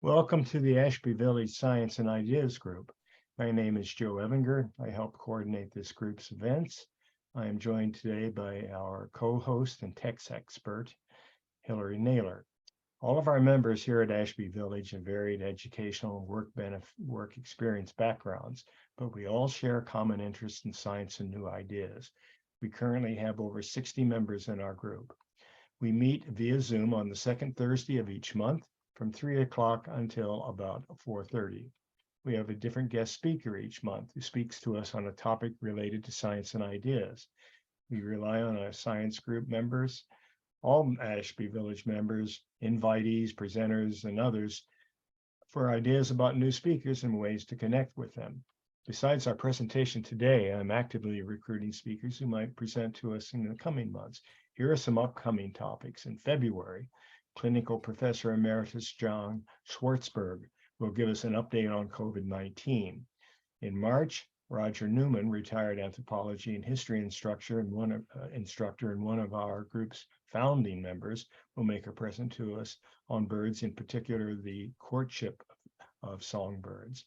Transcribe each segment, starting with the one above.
Welcome to the Ashby Village Science and Ideas Group. My name is Joe Evinger. I help coordinate this group's events. I am joined today by our co-host and text expert, Hillary Naylor. All of our members here at Ashby Village have varied educational and work experience backgrounds, but we all share a common interest in science and new ideas. We currently have over 60 members in our group. We meet via Zoom on the second Thursday of each month from 3 o'clock until about 4:30. We have a different guest speaker each month who speaks to us on a topic related to science and ideas. We rely on our science group members, all Ashby Village members, invitees, presenters, and others for ideas about new speakers and ways to connect with them. Besides our presentation today, I'm actively recruiting speakers who might present to us in the coming months. Here are some upcoming topics. In February, Clinical Professor Emeritus John Schwartzberg will give us an update on COVID-19. In March, Roger Newman, retired anthropology and history instructor and one of our group's founding members, will make a present to us on birds, in particular the courtship of songbirds.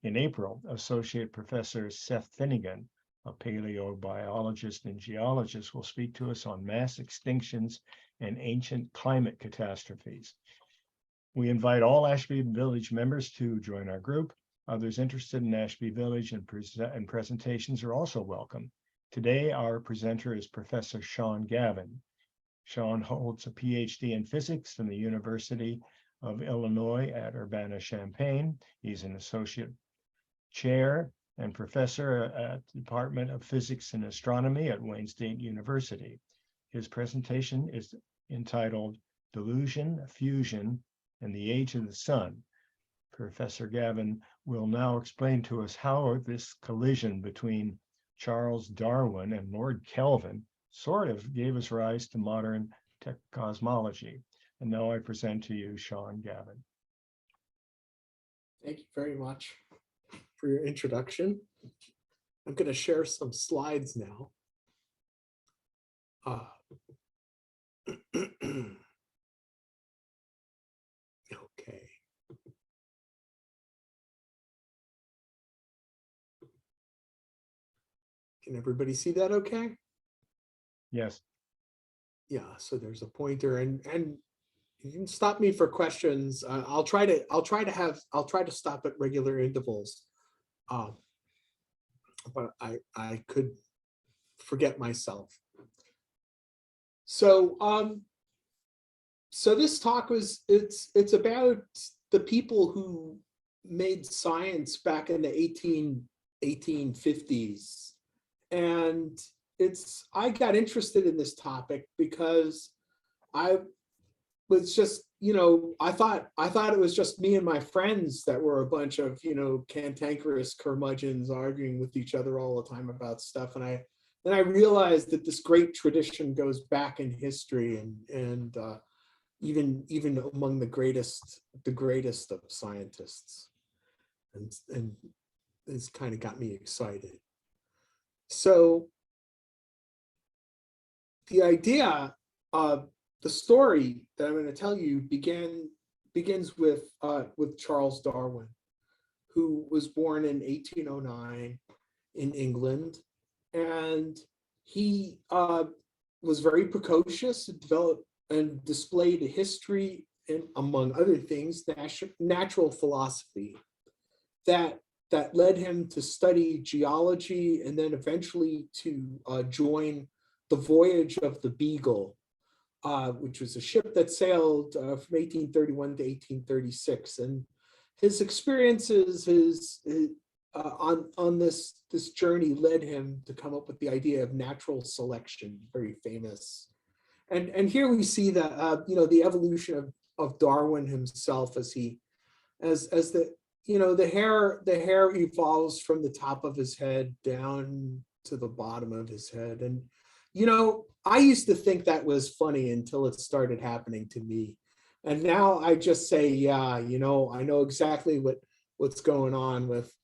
In April, Associate Professor Seth Finnegan, a paleobiologist and geologist, will speak to us on mass extinctions and ancient climate catastrophes. We invite all Ashby Village members to join our group. Others interested in Ashby Village and presentations are also welcome. Today, our presenter is Professor Sean Gavin. Sean holds a PhD in physics from the University of Illinois at Urbana-Champaign. He's an associate chair and professor at the Department of Physics and Astronomy at Wayne State University. His presentation is entitled Delusion, Fusion, and the Age of the Sun. Professor Gavin will now explain to us how this collision between Charles Darwin and Lord Kelvin sort of gave us rise to modern cosmology. And now I present to you Sean Gavin. Thank you very much for your introduction. I'm going to share some slides now. Okay. Can everybody see that okay? Yes. Yeah, so there's a pointer and you can stop me for questions. I'll try to stop at regular intervals. But I could forget myself. So so this talk it's about the people who made science back in the 1850s. And I got interested in this topic because I was just, I thought it was just me and my friends that were a bunch of, cantankerous curmudgeons arguing with each other all the time about stuff. And then I realized that this great tradition goes back in history and even among the greatest of scientists. And this kind of got me excited. So the idea of the story that I'm going to tell you begins with Charles Darwin, who was born in 1809 in England, and he was very precocious, developed and displayed a history, and among other things, natural philosophy that led him to study geology and then eventually to join the voyage of the Beagle, which was a ship that sailed from 1831 to 1836. And his experiences, on this journey led him to come up with the idea of natural selection, very famous. And here we see the evolution of Darwin himself as the hair evolves from the top of his head down to the bottom of his head. And I used to think that was funny until it started happening to me. And now I just say, yeah, I know exactly what's going on with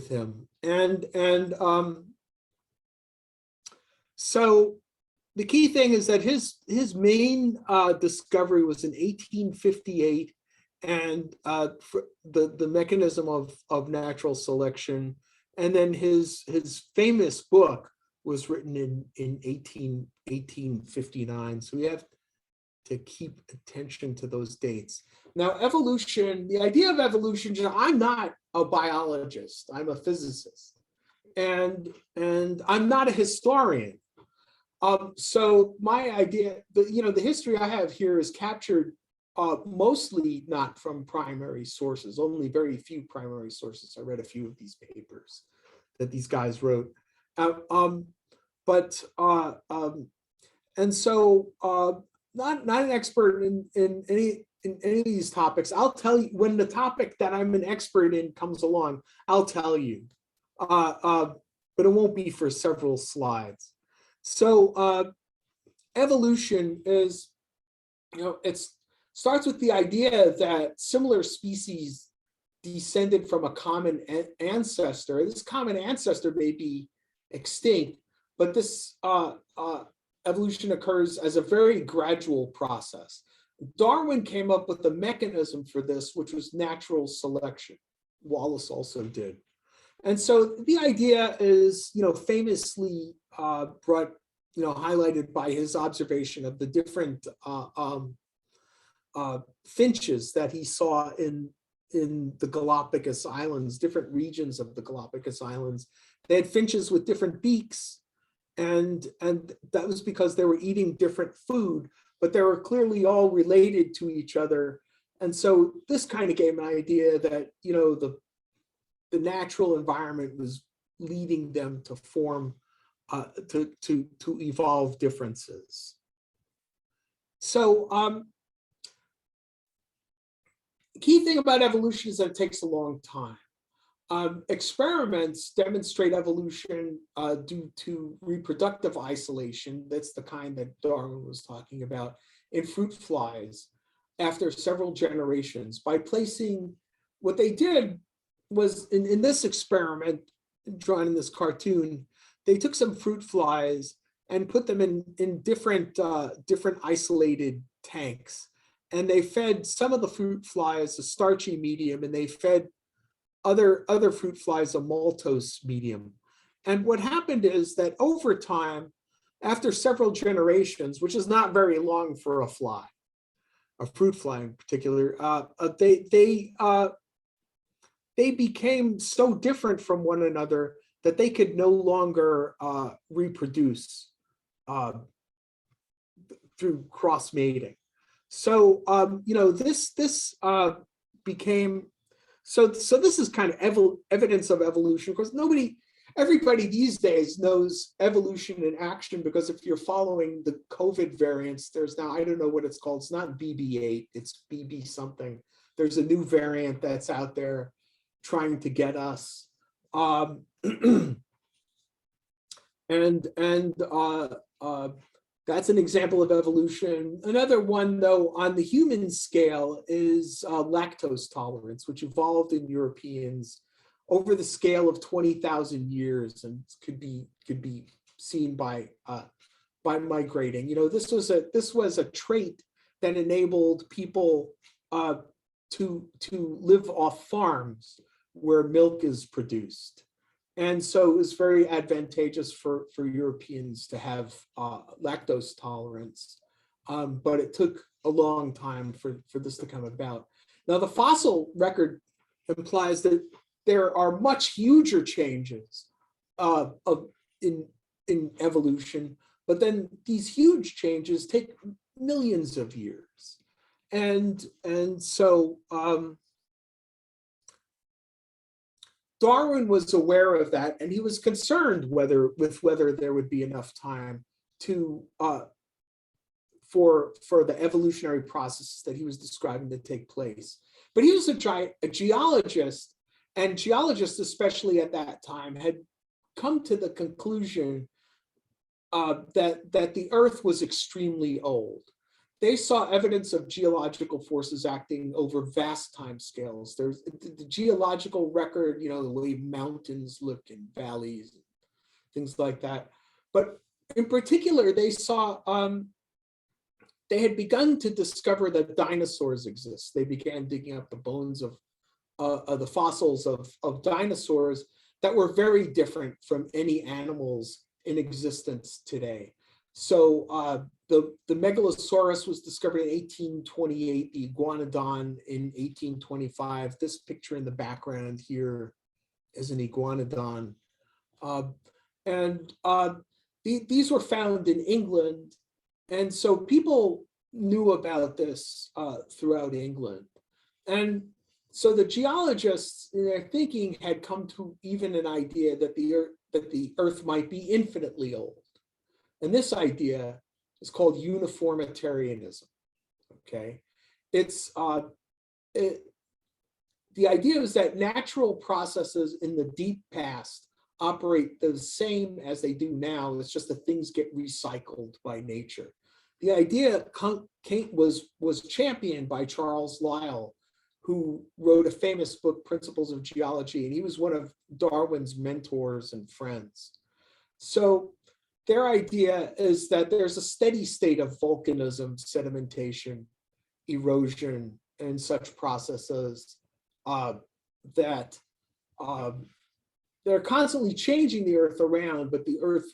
him. And so the key thing is that his main discovery was in 1858 and the mechanism of natural selection. And then his famous book was written in 1859. So we have to keep attention to those dates. Now, evolution, the idea of evolution, I'm not a biologist, I'm a physicist. And I'm not a historian. So my idea, the history I have here is captured mostly not from primary sources, only very few primary sources. I read a few of these papers that these guys wrote. And so not an expert in any of these topics. I'll tell you when the topic that I'm an expert in comes along, I'll tell you. But it won't be for several slides. So evolution is, it starts with the idea that similar species descended from a common ancestor. This common ancestor may be extinct, but this evolution occurs as a very gradual process. Darwin came up with the mechanism for this, which was natural selection. Wallace also did. And so the idea is, famously brought, highlighted by his observation of the different finches that he saw in the Galapagos Islands, different regions of the Galapagos Islands. They had finches with different beaks, and that was because they were eating different food, but they were clearly all related to each other. And so this kind of gave an idea that, the natural environment was leading them to form, to evolve differences. So the key thing about evolution is that it takes a long time. Experiments demonstrate evolution due to reproductive isolation. That's the kind that Darwin was talking about in fruit flies after several generations. By placing, what they did was in this experiment drawn in this cartoon, they took some fruit flies and put them in different isolated tanks. And they fed some of the fruit flies a starchy medium, and they fed other fruit flies a maltose medium. And what happened is that over time, after several generations, which is not very long for a fly, a fruit fly in particular, they became so different from one another that they could no longer reproduce through cross mating. So this became so this is kind of evidence of evolution. Of course, everybody these days knows evolution in action, because if you're following the COVID variants, there's now, I don't know what it's called. It's not BB8, it's BB something. There's a new variant that's out there trying to get us. That's an example of evolution. Another one, though, on the human scale is lactose tolerance, which evolved in Europeans over the scale of 20,000 years, and could be seen by migrating. This was a trait that enabled people to live off farms where milk is produced. And so it was very advantageous for Europeans to have lactose tolerance, but it took a long time for this to come about. Now, the fossil record implies that there are much huger changes in evolution, but then these huge changes take millions of years. And so Darwin was aware of that, and he was concerned whether there would be enough time to for the evolutionary processes that he was describing to take place. But he was a geologist, and geologists, especially at that time, had come to the conclusion that the Earth was extremely old. They saw evidence of geological forces acting over vast time scales. There's the geological record, the way mountains look in valleys, things like that. But in particular, they saw they had begun to discover that dinosaurs exist. They began digging up the bones of the fossils of dinosaurs that were very different from any animals in existence today. So the Megalosaurus was discovered in 1828, the Iguanodon in 1825. This picture in the background here is an Iguanodon. These were found in England. And so people knew about this throughout England. And so the geologists in their thinking had come to even an idea that the Earth might be infinitely old. And this idea is called uniformitarianism. Okay, the idea is that natural processes in the deep past operate the same as they do now. It's just that things get recycled by nature. The idea was championed by Charles Lyell, who wrote a famous book, Principles of Geology, and he was one of Darwin's mentors and friends. So their idea is that there's a steady state of volcanism, sedimentation, erosion, and such processes that they're constantly changing the Earth around, but the Earth,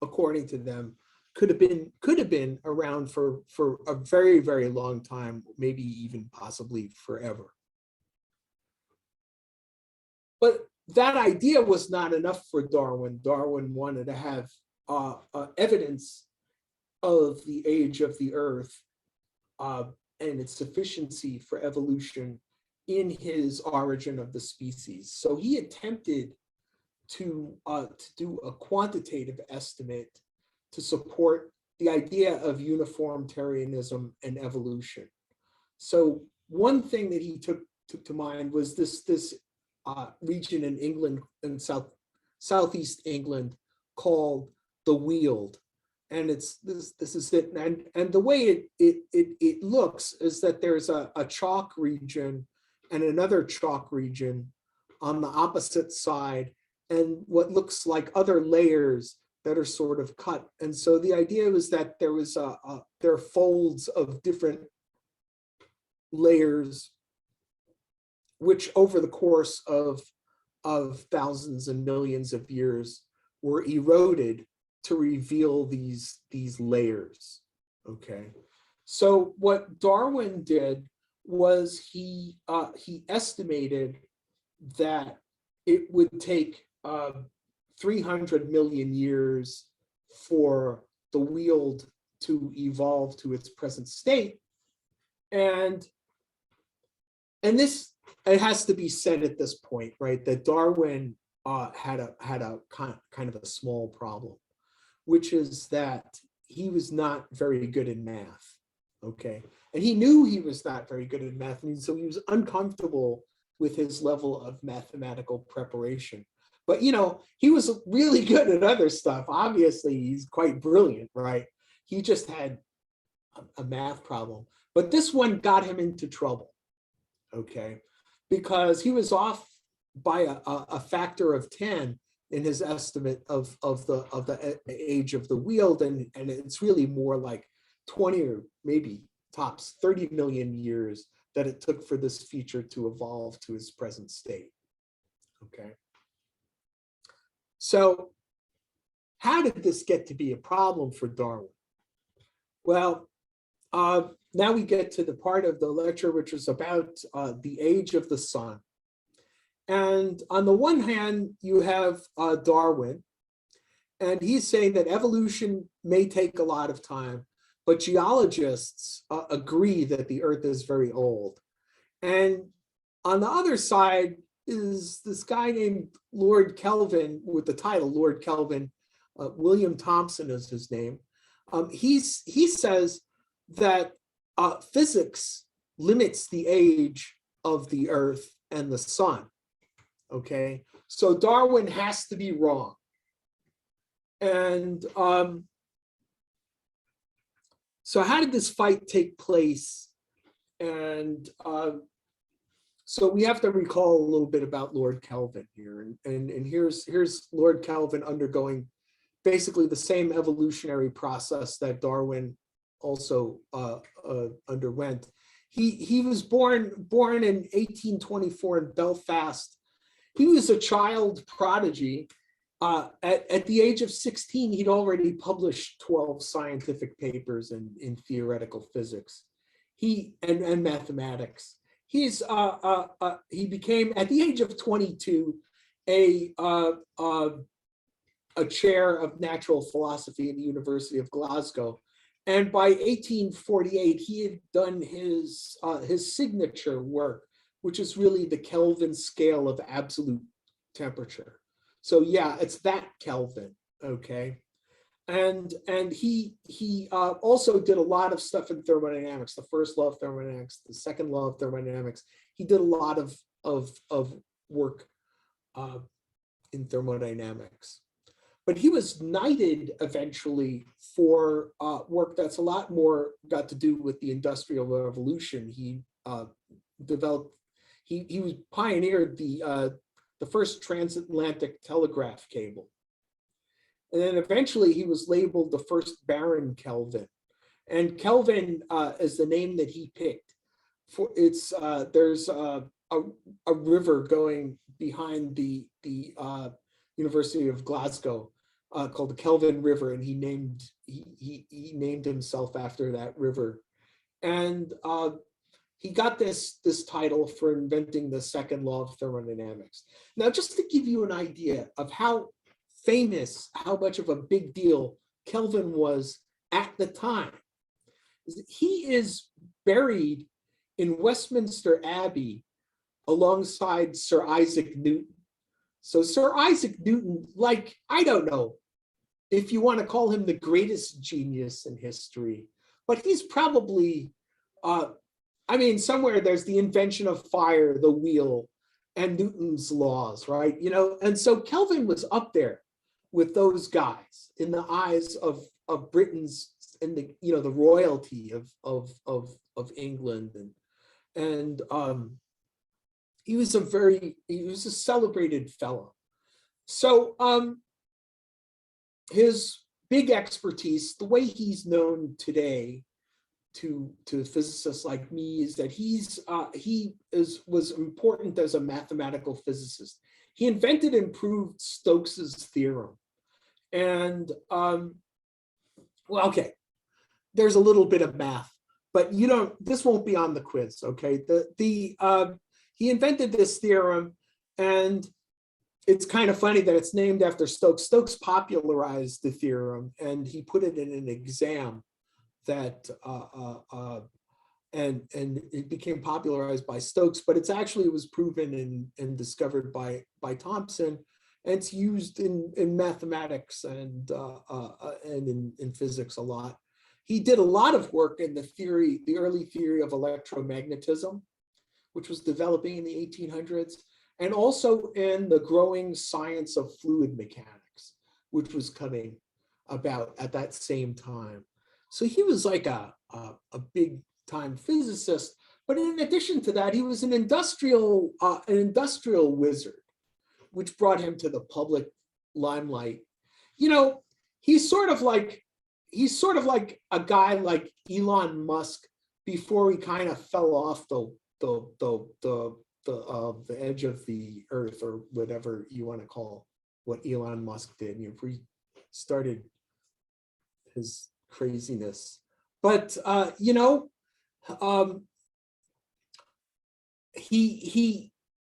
according to them, could have been around for a very, very long time, maybe even possibly forever. But that idea was not enough for Darwin. Darwin wanted to have evidence of the age of the Earth and its sufficiency for evolution in his Origin of the Species. So he attempted to do a quantitative estimate to support the idea of uniformitarianism and evolution. So one thing that he took to mind was this region in England, in southeast England, called the Weald. And this is it. And the way it looks is that there's a chalk region and another chalk region on the opposite side, and what looks like other layers that are sort of cut. And so the idea was that there are folds of different layers, which over the course of thousands and millions of years were eroded to reveal these layers. Okay, so what Darwin did was he estimated that it would take 300 million years for the Weald to evolve to its present state. And this, it has to be said at this point, right, that Darwin had a kind of a small problem, which is that he was not very good in math. Okay, and he knew he was not very good in math, and so he was uncomfortable with his level of mathematical preparation. But he was really good at other stuff. Obviously, he's quite brilliant, right? He just had a math problem. But this one got him into trouble, okay? Because he was off by a factor of 10 in his estimate of the age of the Weald, and it's really more like 20 or maybe tops 30 million years that it took for this feature to evolve to its present state. Okay. So how did this get to be a problem for Darwin? Well, now we get to the part of the lecture which is about the age of the sun. And on the one hand, you have Darwin, and he's saying that evolution may take a lot of time, but geologists agree that the Earth is very old. And on the other side is this guy named Lord Kelvin, with the title Lord Kelvin. William Thomson is his name. He says that physics limits the age of the Earth and the sun. Okay, so Darwin has to be wrong. And so how did this fight take place? And so we have to recall a little bit about Lord Kelvin here. And here's Lord Kelvin undergoing basically the same evolutionary process that Darwin underwent. He was born in 1824 in Belfast. He was a child prodigy. At the age of 16, he'd already published 12 scientific papers in theoretical physics. And mathematics. He became, at the age of 22, a chair of natural philosophy at the University of Glasgow. And by 1848, he had done his signature work, which is really the Kelvin scale of absolute temperature. So yeah, it's that Kelvin, okay? And he also did a lot of stuff in thermodynamics, the first law of thermodynamics, the second law of thermodynamics. He did a lot of work in thermodynamics. But he was knighted eventually for work that's a lot more got to do with the Industrial Revolution. He pioneered the first transatlantic telegraph cable. And then eventually he was labeled the first Baron Kelvin. And Kelvin is the name that he picked. There's a river going behind the University of Glasgow called the Kelvin River, and he named himself after that river. And he got this title for inventing the second law of thermodynamics. Now, just to give you an idea of how famous, how much of a big deal Kelvin was at the time, he is buried in Westminster Abbey alongside Sir Isaac Newton. So Sir Isaac Newton, like, I don't know if you want to call him the greatest genius in history, but he's probably, somewhere there's the invention of fire, the wheel, and Newton's laws, right? And so Kelvin was up there with those guys in the eyes of Britain's and the royalty of England, and he was a celebrated fellow. So his big expertise, the way he's known today to physicists like me, is that he was important as a mathematical physicist. He invented and proved Stokes's theorem. And okay, there's a little bit of math, but this won't be on the quiz, okay? He invented this theorem, and it's kind of funny that it's named after Stokes. Stokes popularized the theorem, and he put it in an exam that and it became popularized by Stokes, but it was proven and discovered by Thomson, and it's used in mathematics and in physics a lot. He did a lot of work in the early theory of electromagnetism, which was developing in the 1800s, and also in the growing science of fluid mechanics, which was coming about at that same time. So he was like a big time physicist, but in addition to that, he was an industrial wizard, which brought him to the public limelight. He's sort of like a guy like Elon Musk before he kind of fell off the edge of the earth, or whatever you want to call what Elon Musk did. He started his craziness, but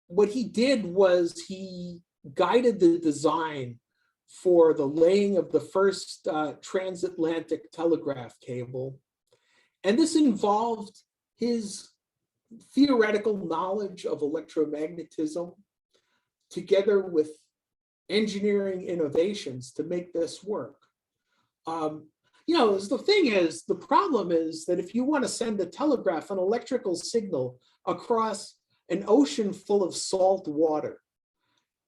what he did was he guided the design for the laying of the first transatlantic telegraph cable, and this involved his theoretical knowledge of electromagnetism together with engineering innovations to make this work. The problem is that if you want to send a telegraph, an electrical signal across an ocean full of salt water,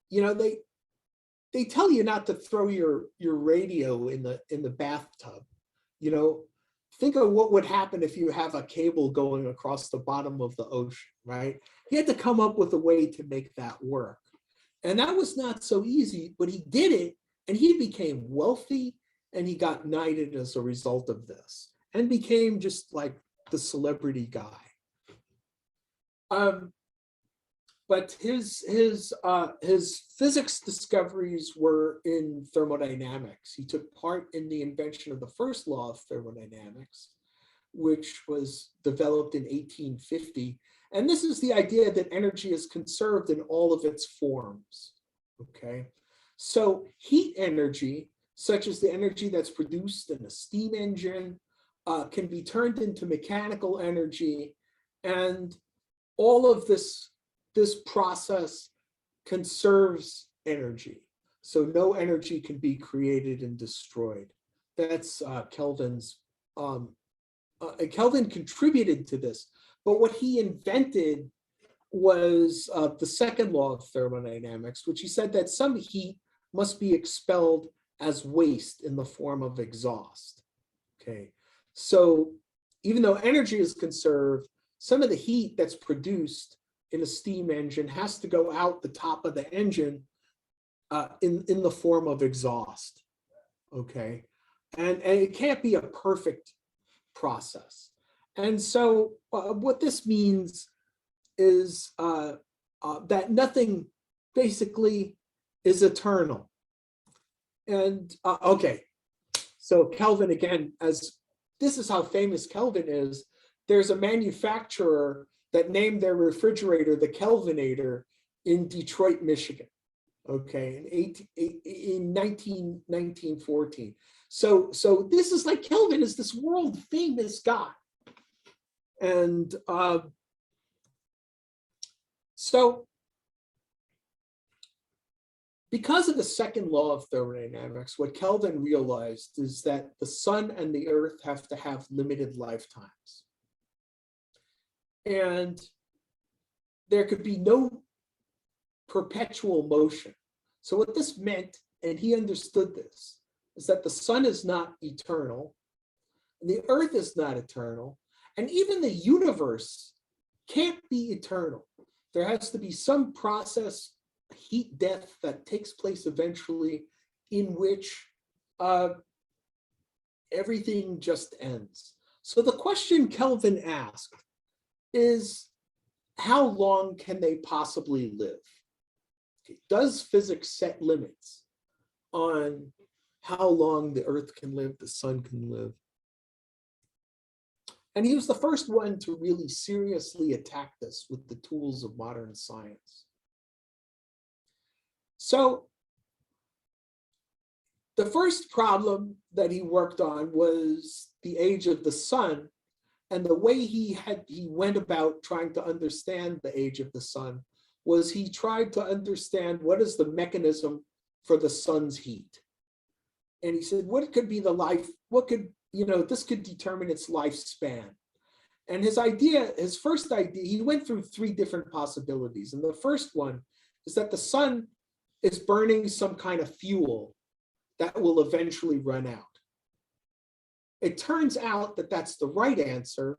they tell you not to throw your radio in the bathtub. Think of what would happen if you have a cable going across the bottom of the ocean, right? He had to come up with a way to make that work. And that was not so easy, but he did it, and he became wealthy, and he got knighted as a result of this. and became just like the celebrity guy. But his physics discoveries were in thermodynamics. He took part in the invention of the first law of thermodynamics, which was developed in 1850. And this is the idea that energy is conserved in all of its forms. Okay, so heat energy, such as the energy that's produced in a steam engine, can be turned into mechanical energy, and all of this process conserves energy. So no energy can be created and destroyed. That's Kelvin's. Kelvin contributed to this, but what he invented was the second law of thermodynamics, which he said that some heat must be expelled as waste in the form of exhaust. Okay, so even though energy is conserved, some of the heat that's produced in a steam engine has to go out the top of the engine in the form of exhaust. Okay, and it can't be a perfect process. And so what this means is that nothing basically is eternal. And okay, so Kelvin, again, as this is how famous Kelvin is, there's a manufacturer that named their refrigerator the Kelvinator in Detroit, Michigan, okay, in 1914. So this is like Kelvin is this world famous guy. And so because of the second law of thermodynamics, what Kelvin realized is that the sun and the earth have to have limited lifetimes. And there could be no perpetual motion. So what this meant, and he understood this, is that the sun is not eternal, and the earth is not eternal, and even the universe can't be eternal. There has to be some process, heat death, that takes place eventually, in which everything just ends. So the question Kelvin asked is, how long can they possibly live? Okay. Does physics set limits on how long the earth can live, the sun can live? And he was the first one to really seriously attack this with the tools of modern science. So the first problem that he worked on was the age of the sun. And the way he went about trying to understand the age of the sun was he tried to understand what is the mechanism for the sun's heat. And he said, what could be the life, what could, this could determine its lifespan. And his first idea, he went through three different possibilities. And the first one is that the sun is burning some kind of fuel that will eventually run out. It turns out that that's the right answer,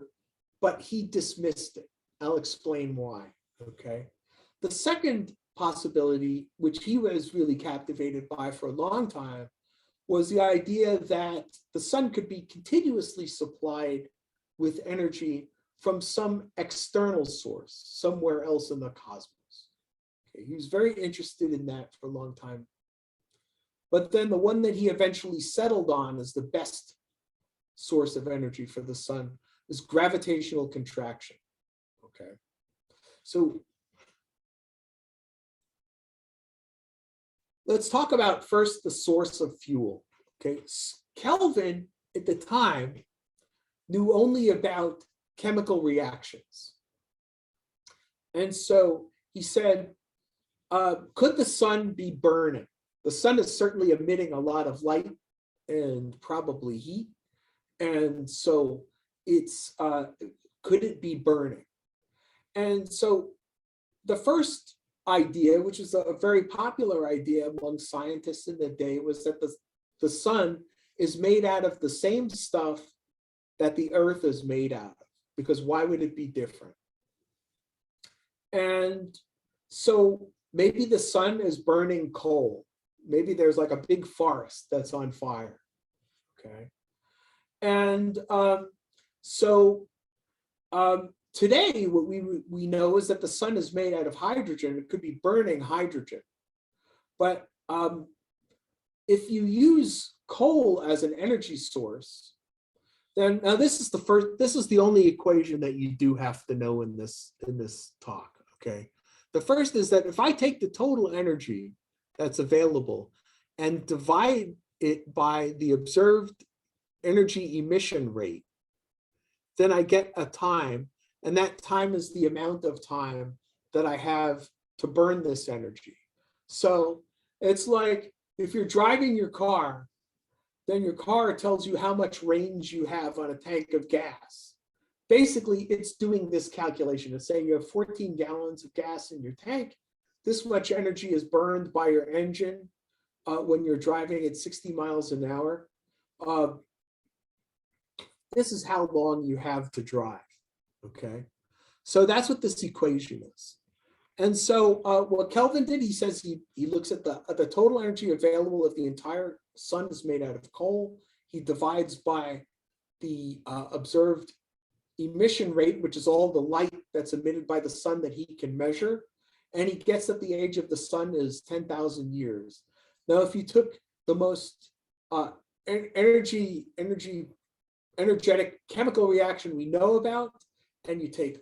but he dismissed it. I'll explain why, okay? The second possibility, which he was really captivated by for a long time, was the idea that the sun could be continuously supplied with energy from some external source, somewhere else in the cosmos. Okay, he was very interested in that for a long time. But then the one that he eventually settled on as the best source of energy for the sun is gravitational contraction. Okay, so let's talk about first the source of fuel. Okay, Kelvin at the time knew only about chemical reactions. And so he said, could the sun be burning? The sun is certainly emitting a lot of light and probably heat. And so could it be burning? And so the first idea, which is a very popular idea among scientists in the day, was that the sun is made out of the same stuff that the earth is made out of, because why would it be different? And so maybe the sun is burning coal. Maybe there's like a big forest that's on fire, okay? And so today, what we know is that the sun is made out of hydrogen. It could be burning hydrogen. But if you use coal as an energy source, then now this is the only equation that you do have to know in this talk. Okay. The first is that if I take the total energy that's available and divide it by the observed energy emission rate, then I get a time, and that time is the amount of time that I have to burn this energy. So it's like if you're driving your car, then your car tells you how much range you have on a tank of gas. Basically, it's doing this calculation. It's saying you have 14 gallons of gas in your tank. This much energy is burned by your engine when you're driving at 60 miles an hour. This is how long you have to drive, okay? So that's what this equation is. And so what Kelvin did, he says he looks at the total energy available if the entire sun is made out of coal. He divides by the observed emission rate, which is all the light that's emitted by the sun that he can measure. And he gets that the age of the sun is 10,000 years. Now, if you took the most energetic chemical reaction we know about, and you take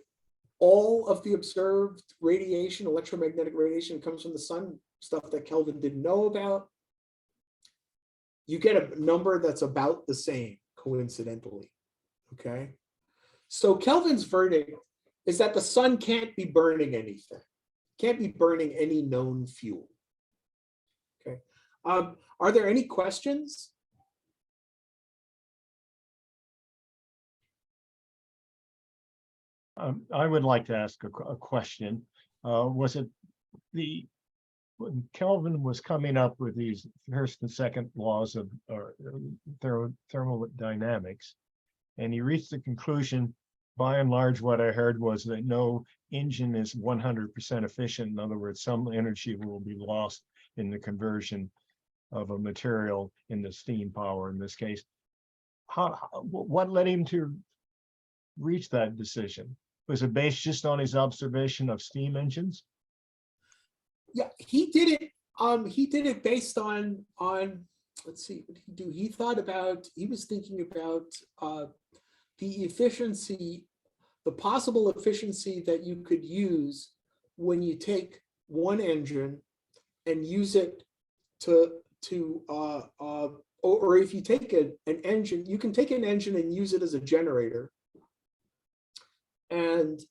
all of the observed radiation, electromagnetic radiation comes from the sun, stuff that Kelvin didn't know about, you get a number that's about the same, coincidentally, okay? So Kelvin's verdict is that the sun can't be burning anything, can't be burning any known fuel, okay? Are there any questions? I would like to ask a question. Was it when Kelvin was coming up with these first and second laws of thermodynamics, and he reached the conclusion, by and large, what I heard was that no engine is 100% efficient. In other words, some energy will be lost in the conversion of a material into steam power in this case. What led him to reach that decision? Was it based just on his observation of steam engines? Yeah, he did it. He did it based on let's see, what did he do? He was thinking about the efficiency, the possible efficiency that you could use when you take one engine and use it or if you take an engine, you can take an engine and use it as a generator. And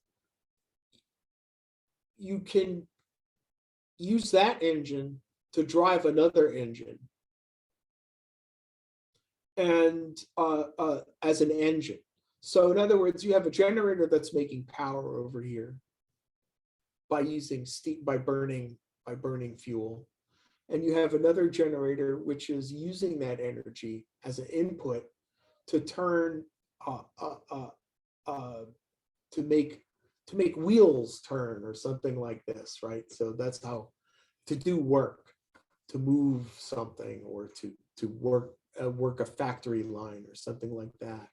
you can use that engine to drive another engine and as an engine. So in other words, you have a generator that's making power over here by using steam, by burning fuel. And you have another generator which is using that energy as an input to turn to make wheels turn or something like this, right? So that's how to do work, to move something, or to work a factory line or something like that.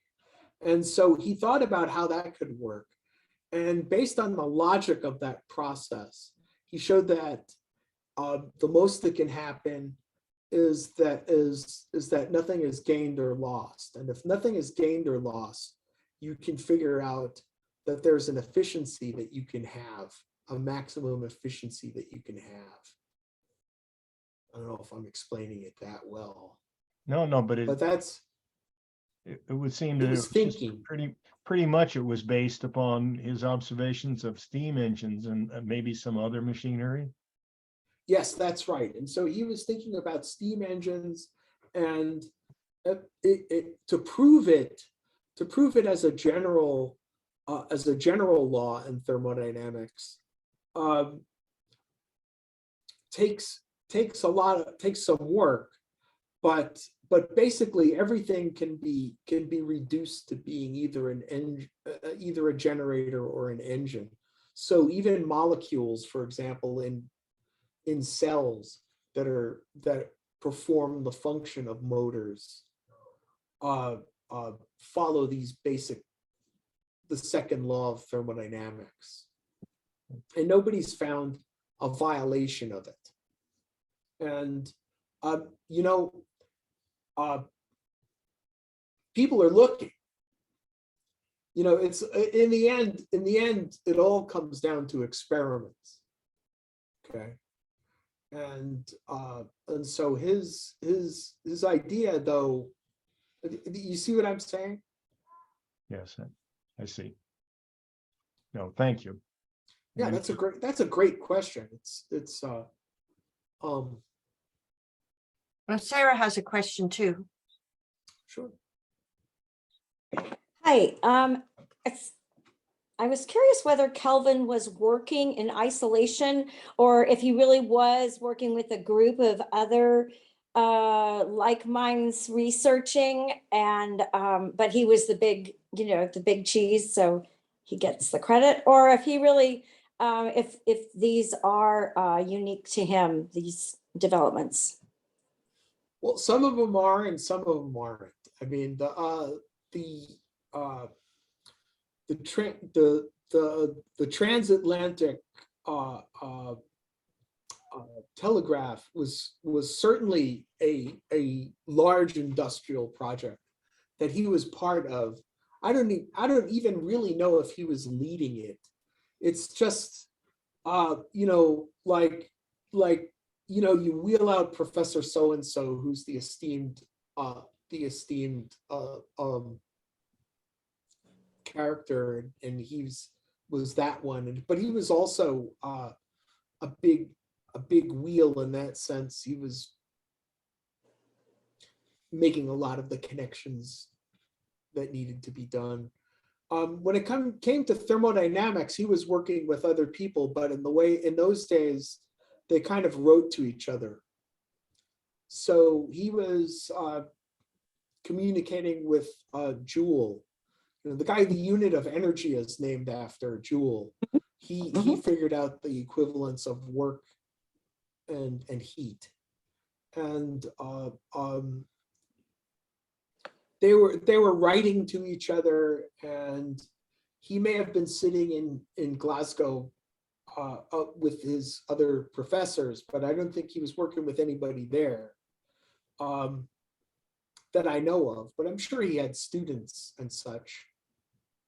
And so he thought about how that could work. And based on the logic of that process, he showed that the most that can happen is that nothing is gained or lost. And if nothing is gained or lost, you can figure out that there's an efficiency that you can have, a maximum efficiency that you can have. I don't know if I'm explaining it that well. No, but that's it would seem that it was thinking. pretty much it was based upon his observations of steam engines and maybe some other machinery. Yes, that's right. And so he was thinking about steam engines, and to prove it as a general law in thermodynamics takes some work, but basically everything can be reduced to being either a generator or an engine. So even molecules, for example, in cells that perform the function of motors, follow these the second law of thermodynamics. And nobody's found a violation of it. And, people are looking. It's in the end, it all comes down to experiments. Okay. And so his idea, though, you see what I'm saying? Yes, I see. No, thank you. Yeah, that's a great question. Well, Sarah has a question too. Sure. Hi, I was curious whether Kelvin was working in isolation or if he really was working with a group of other like minds researching, and but he was the big, the big cheese, so he gets the credit, or if he really, if these are unique to him, these developments. Well, some of them are, and some of them aren't. I mean, the transatlantic telegraph was certainly a large industrial project that he was part of. I don't even really know if he was leading it. It's just you wheel out Professor so and so, who's the esteemed character, and he was that one. But he was also a big wheel in that sense. He was making a lot of the connections that needed to be done. When it came to thermodynamics, he was working with other people, but in those days, they kind of wrote to each other. So he was communicating with Joule. The guy, the unit of energy is named after Joule. He figured out the equivalence of work and heat. And they were writing to each other, and he may have been sitting in Glasgow with his other professors, but I don't think he was working with anybody there that I know of. But I'm sure he had students and such,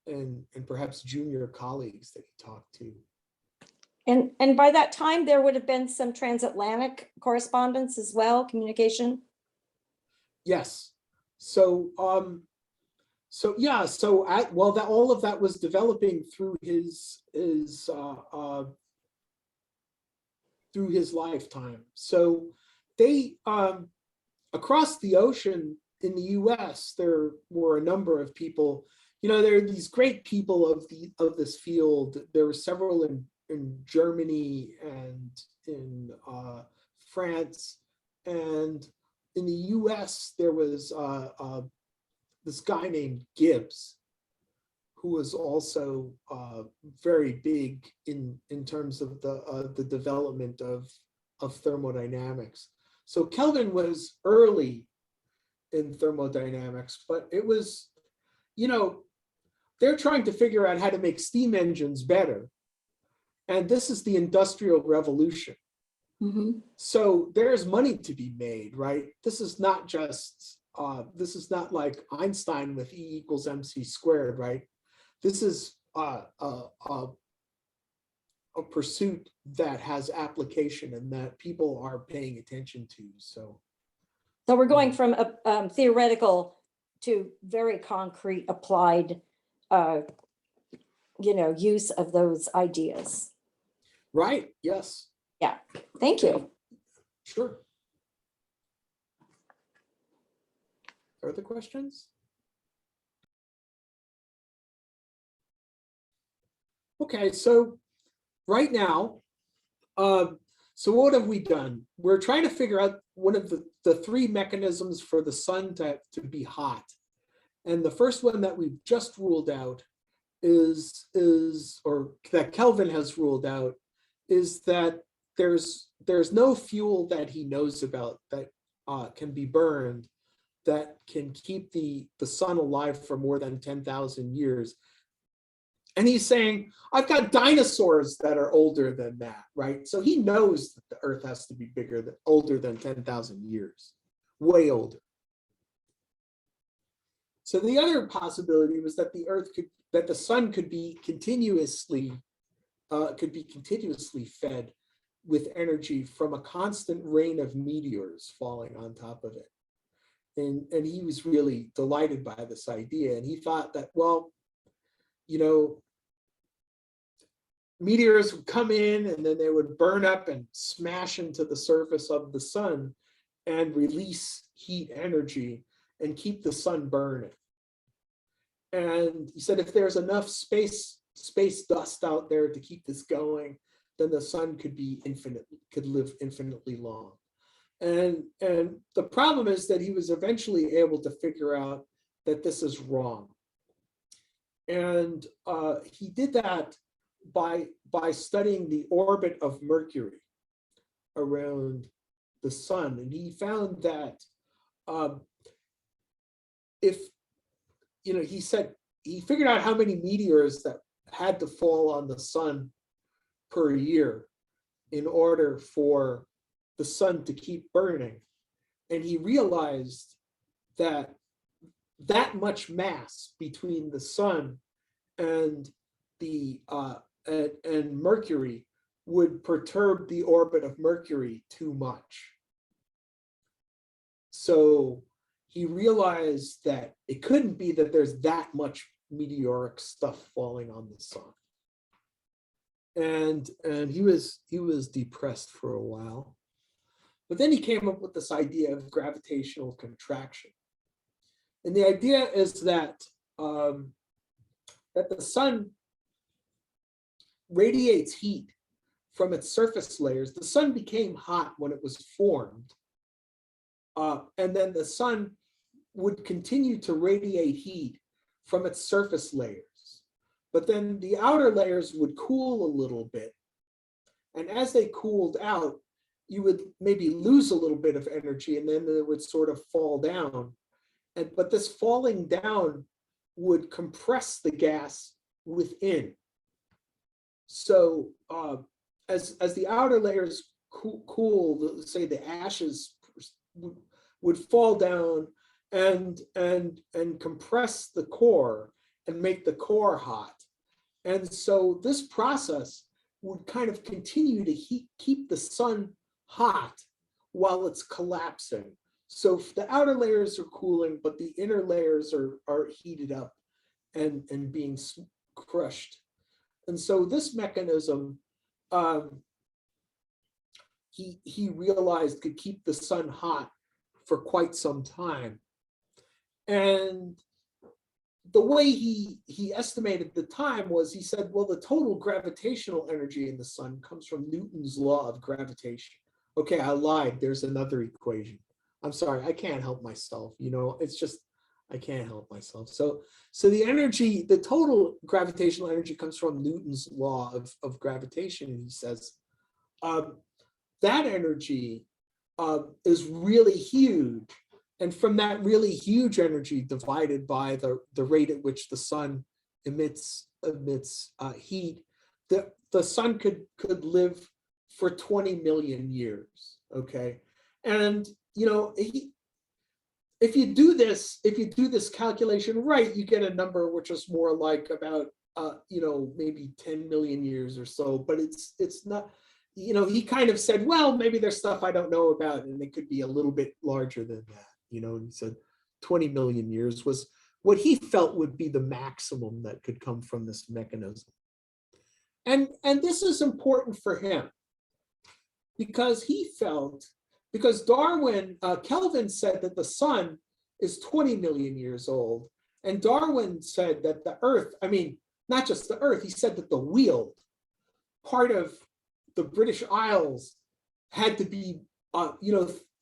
and perhaps junior colleagues that he talked to. And by that time, there would have been some transatlantic correspondence as well, communication. Yes. So all of that was developing through his lifetime. So they across the ocean in the U.S., there were a number of people. There are these great people of this field. There were several in Germany and in France, and in the U.S. there was this guy named Gibbs, who was also very big in terms of the development of thermodynamics. So Kelvin was early in thermodynamics, but it was, they're trying to figure out how to make steam engines better. And this is the Industrial Revolution. Mm-hmm. So there's money to be made, right? This is not just, this is not like Einstein with E equals mc squared, right? This is a pursuit that has application and that people are paying attention to. So we're going from a theoretical to very concrete applied, use of those ideas. Right. Yes. Yeah. Thank you. Sure. Further questions? Okay, so right now, so what have we done? We're trying to figure out one of the three mechanisms for the sun to be hot. And the first one that we've just ruled out is or that Kelvin has ruled out, is that there's no fuel that he knows about that can be burned that can keep the sun alive for more than 10,000 years. And he's saying, I've got dinosaurs that are older than that, right? So he knows that the Earth has to be older than 10,000 years, way older. So the other possibility was that the sun could be continuously fed with energy from a constant rain of meteors falling on top of it. And he was really delighted by this idea. And he thought that, well, meteors would come in and then they would burn up and smash into the surface of the sun and release heat energy and keep the sun burning. And he said, if there's enough space dust out there to keep this going, then the sun could live infinitely long. And the problem is that he was eventually able to figure out that this is wrong. And he did that by studying the orbit of Mercury around the sun. And he found that he figured out how many meteors that had to fall on the sun per year in order for the sun to keep burning. And he realized that much mass between the sun and and Mercury would perturb the orbit of Mercury too much. So he realized that it couldn't be that there's that much meteoric stuff falling on the sun. And he was depressed for a while. But then he came up with this idea of gravitational contraction. And the idea is that the sun radiates heat from its surface layers. The sun became hot when it was formed. And then the sun would continue to radiate heat from its surface layers. But then the outer layers would cool a little bit. And as they cooled out, you would maybe lose a little bit of energy and then it would sort of fall down. But this falling down would compress the gas within. So as the outer layers cool, say the ashes would fall down and compress the core and make the core hot. And so this process would kind of continue to keep the sun hot while it's collapsing. So the outer layers are cooling, but the inner layers are heated up and being crushed. And so this mechanism, he realized could keep the sun hot for quite some time. And the way he estimated the time was, he said, well, the total gravitational energy in the sun comes from Newton's law of gravitation. Okay, I lied. There's another equation. I'm sorry, I can't help myself. It's just, I can't help myself. So the total gravitational energy comes from Newton's law of gravitation. And he says, that energy is really huge. And from that really huge energy divided by the rate at which the sun emits heat, the sun could live for 20 million years. Okay, and if you do this calculation right, you get a number which is more like about maybe 10 million years or so. But it's not. He kind of said, well, maybe there's stuff I don't know about, and it could be a little bit larger than that. And he said 20 million years was what he felt would be the maximum that could come from this mechanism. And this is important for him because Kelvin said that the sun is 20 million years old. And Darwin said that the Earth, not just the Earth, he said that the wheel, part of the British Isles, had to be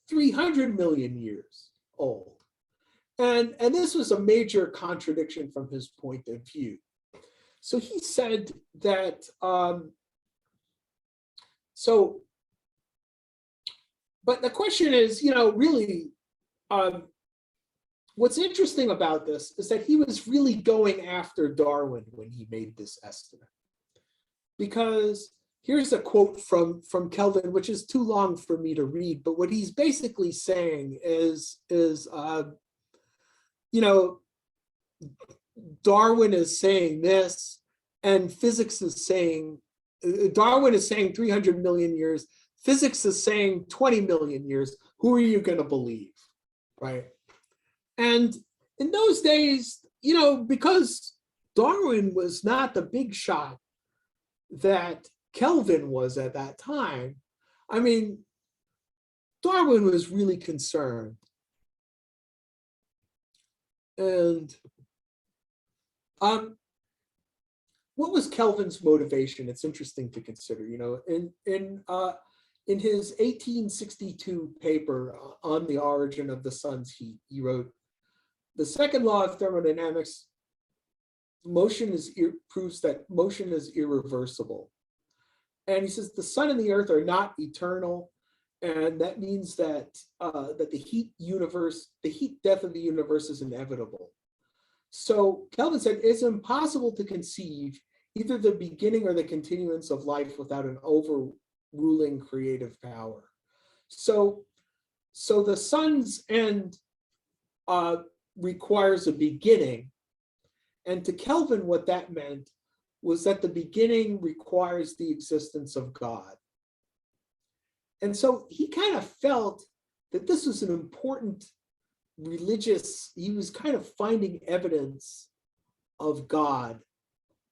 300 million years old. And this was a major contradiction from his point of view. So he said that, but the question is, really, what's interesting about this is that he was really going after Darwin when he made this estimate. Because here's a quote from Kelvin, which is too long for me to read, but what he's basically saying is Darwin is saying this, and physics is saying, Darwin is saying 300 million years, physics is saying 20 million years. Who are you going to believe, right? And in those days, because Darwin was not the big shot that Kelvin was at that time, I mean, Darwin was really concerned. And what was Kelvin's motivation? It's interesting to consider. In his 1862 paper on the origin of the sun's heat, he wrote, "The second law of thermodynamics, proves that motion is irreversible." And he says the sun and the earth are not eternal, and that means that the heat death of the universe is inevitable. So Kelvin said it's impossible to conceive either the beginning or the continuance of life without an overruling creative power. So the sun's end requires a beginning. And to Kelvin, what that meant was that the beginning requires the existence of God. And so he kind of felt that this was an important he was kind of finding evidence of God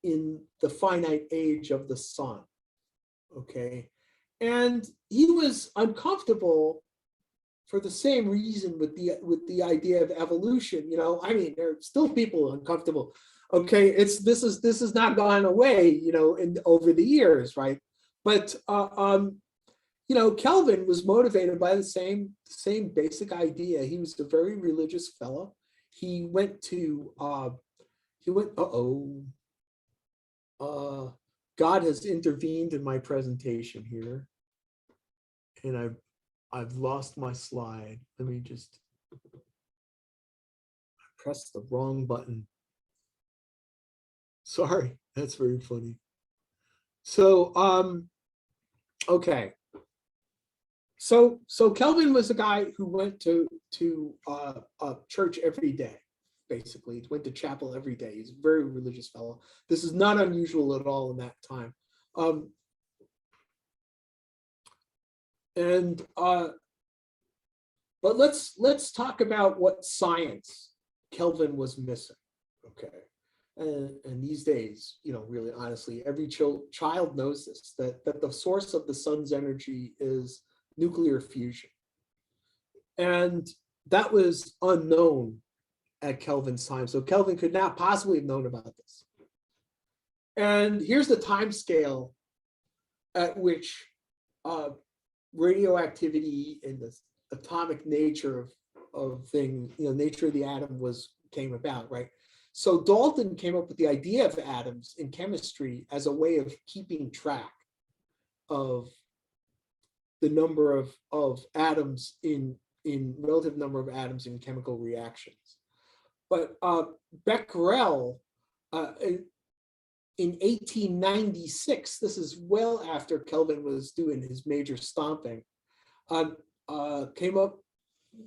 in the finite age of the sun, okay? And he was uncomfortable for the same reason with the idea of evolution. I mean, there are still people uncomfortable. Okay, this is not gone away, over the years, right? But Kelvin was motivated by the same basic idea. He was a very religious fellow. He went to God has intervened in my presentation here, and I've lost my slide. Let me just, I pressed the wrong button. Sorry, that's very funny. So, okay. So Kelvin was a guy who went to church every day, basically. He went to chapel every day. He's a very religious fellow. This is not unusual at all in that time. But let's talk about what science Kelvin was missing, okay? And these days, really honestly, every child knows this, that the source of the sun's energy is nuclear fusion. And that was unknown at Kelvin's time. So Kelvin could not possibly have known about this. And here's the time scale at which radioactivity and the atomic nature of things, nature of the atom came about, right? So Dalton came up with the idea of atoms in chemistry as a way of keeping track of the number of atoms in relative number of atoms in chemical reactions. But Becquerel, in 1896, this is well after Kelvin was doing his major stomping, came up,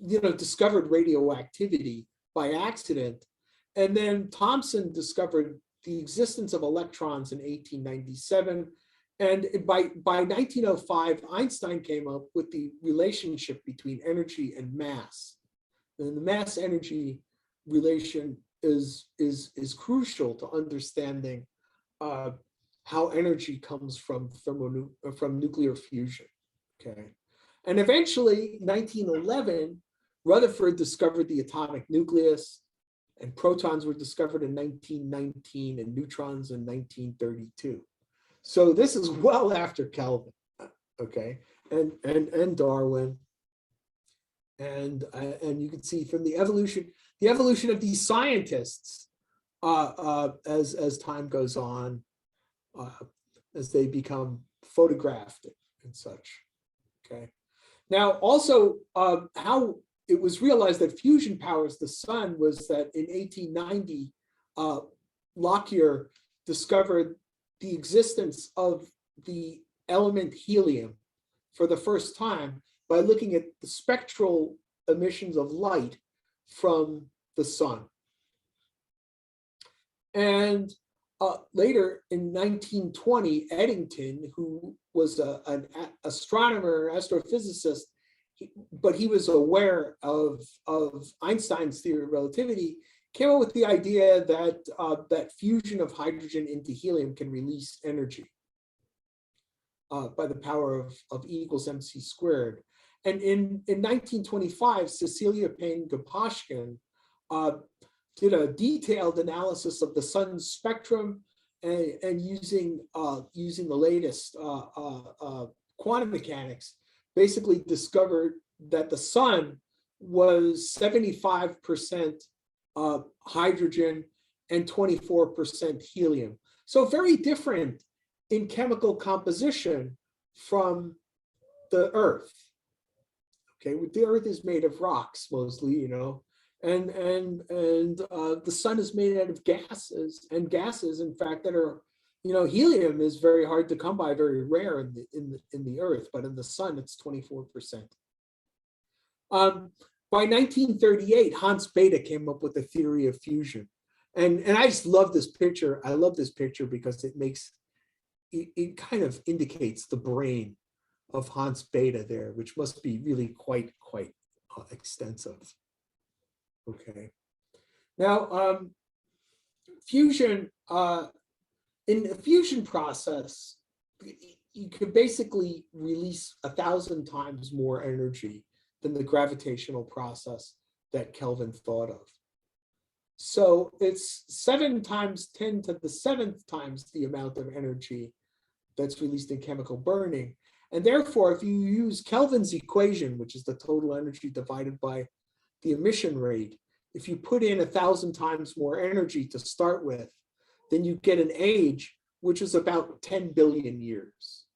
discovered radioactivity by accident. And then Thomson discovered the existence of electrons in 1897. And by 1905, Einstein came up with the relationship between energy and mass. And the mass energy relation is crucial to understanding how energy comes from nuclear fusion, okay? And eventually, 1911, Rutherford discovered the atomic nucleus, and protons were discovered in 1919 and neutrons in 1932. So this is well after Kelvin, okay, and Darwin, and you can see from the evolution of these scientists as time goes on, as they become photographed and such, okay. Now, also, how it was realized that fusion powers the sun was that in 1890, Lockyer discovered the existence of the element helium for the first time by looking at the spectral emissions of light from the sun. And later in 1920, Eddington, who was an astronomer, astrophysicist, but he was aware of Einstein's theory of relativity, came up with the idea that that fusion of hydrogen into helium can release energy by the power of E equals mc squared. And in 1925, Cecilia Payne-Gaposchkin did a detailed analysis of the sun's spectrum and using the latest quantum mechanics, basically discovered that the sun was 75% hydrogen and 24% helium. So very different in chemical composition from the Earth. Okay, the Earth is made of rocks mostly, you know, and the sun is made out of gases, and gases, in fact, that are, you know, helium is very hard to come by, very rare in the Earth, but in the sun it's 24%. By 1938, Hans Bethe came up with the theory of fusion, and I just love this picture. I love this picture because it kind of indicates the brain of Hans Bethe there, which must be really quite extensive. Okay. Now, fusion, in the fusion process, you could basically release 1,000 times more energy than the gravitational process that Kelvin thought of. So it's 7 times 10 to the 7th times the amount of energy that's released in chemical burning. And therefore, if you use Kelvin's equation, which is the total energy divided by the emission rate, if you put in 1,000 times more energy to start with, then you get an age which is about 10 billion years.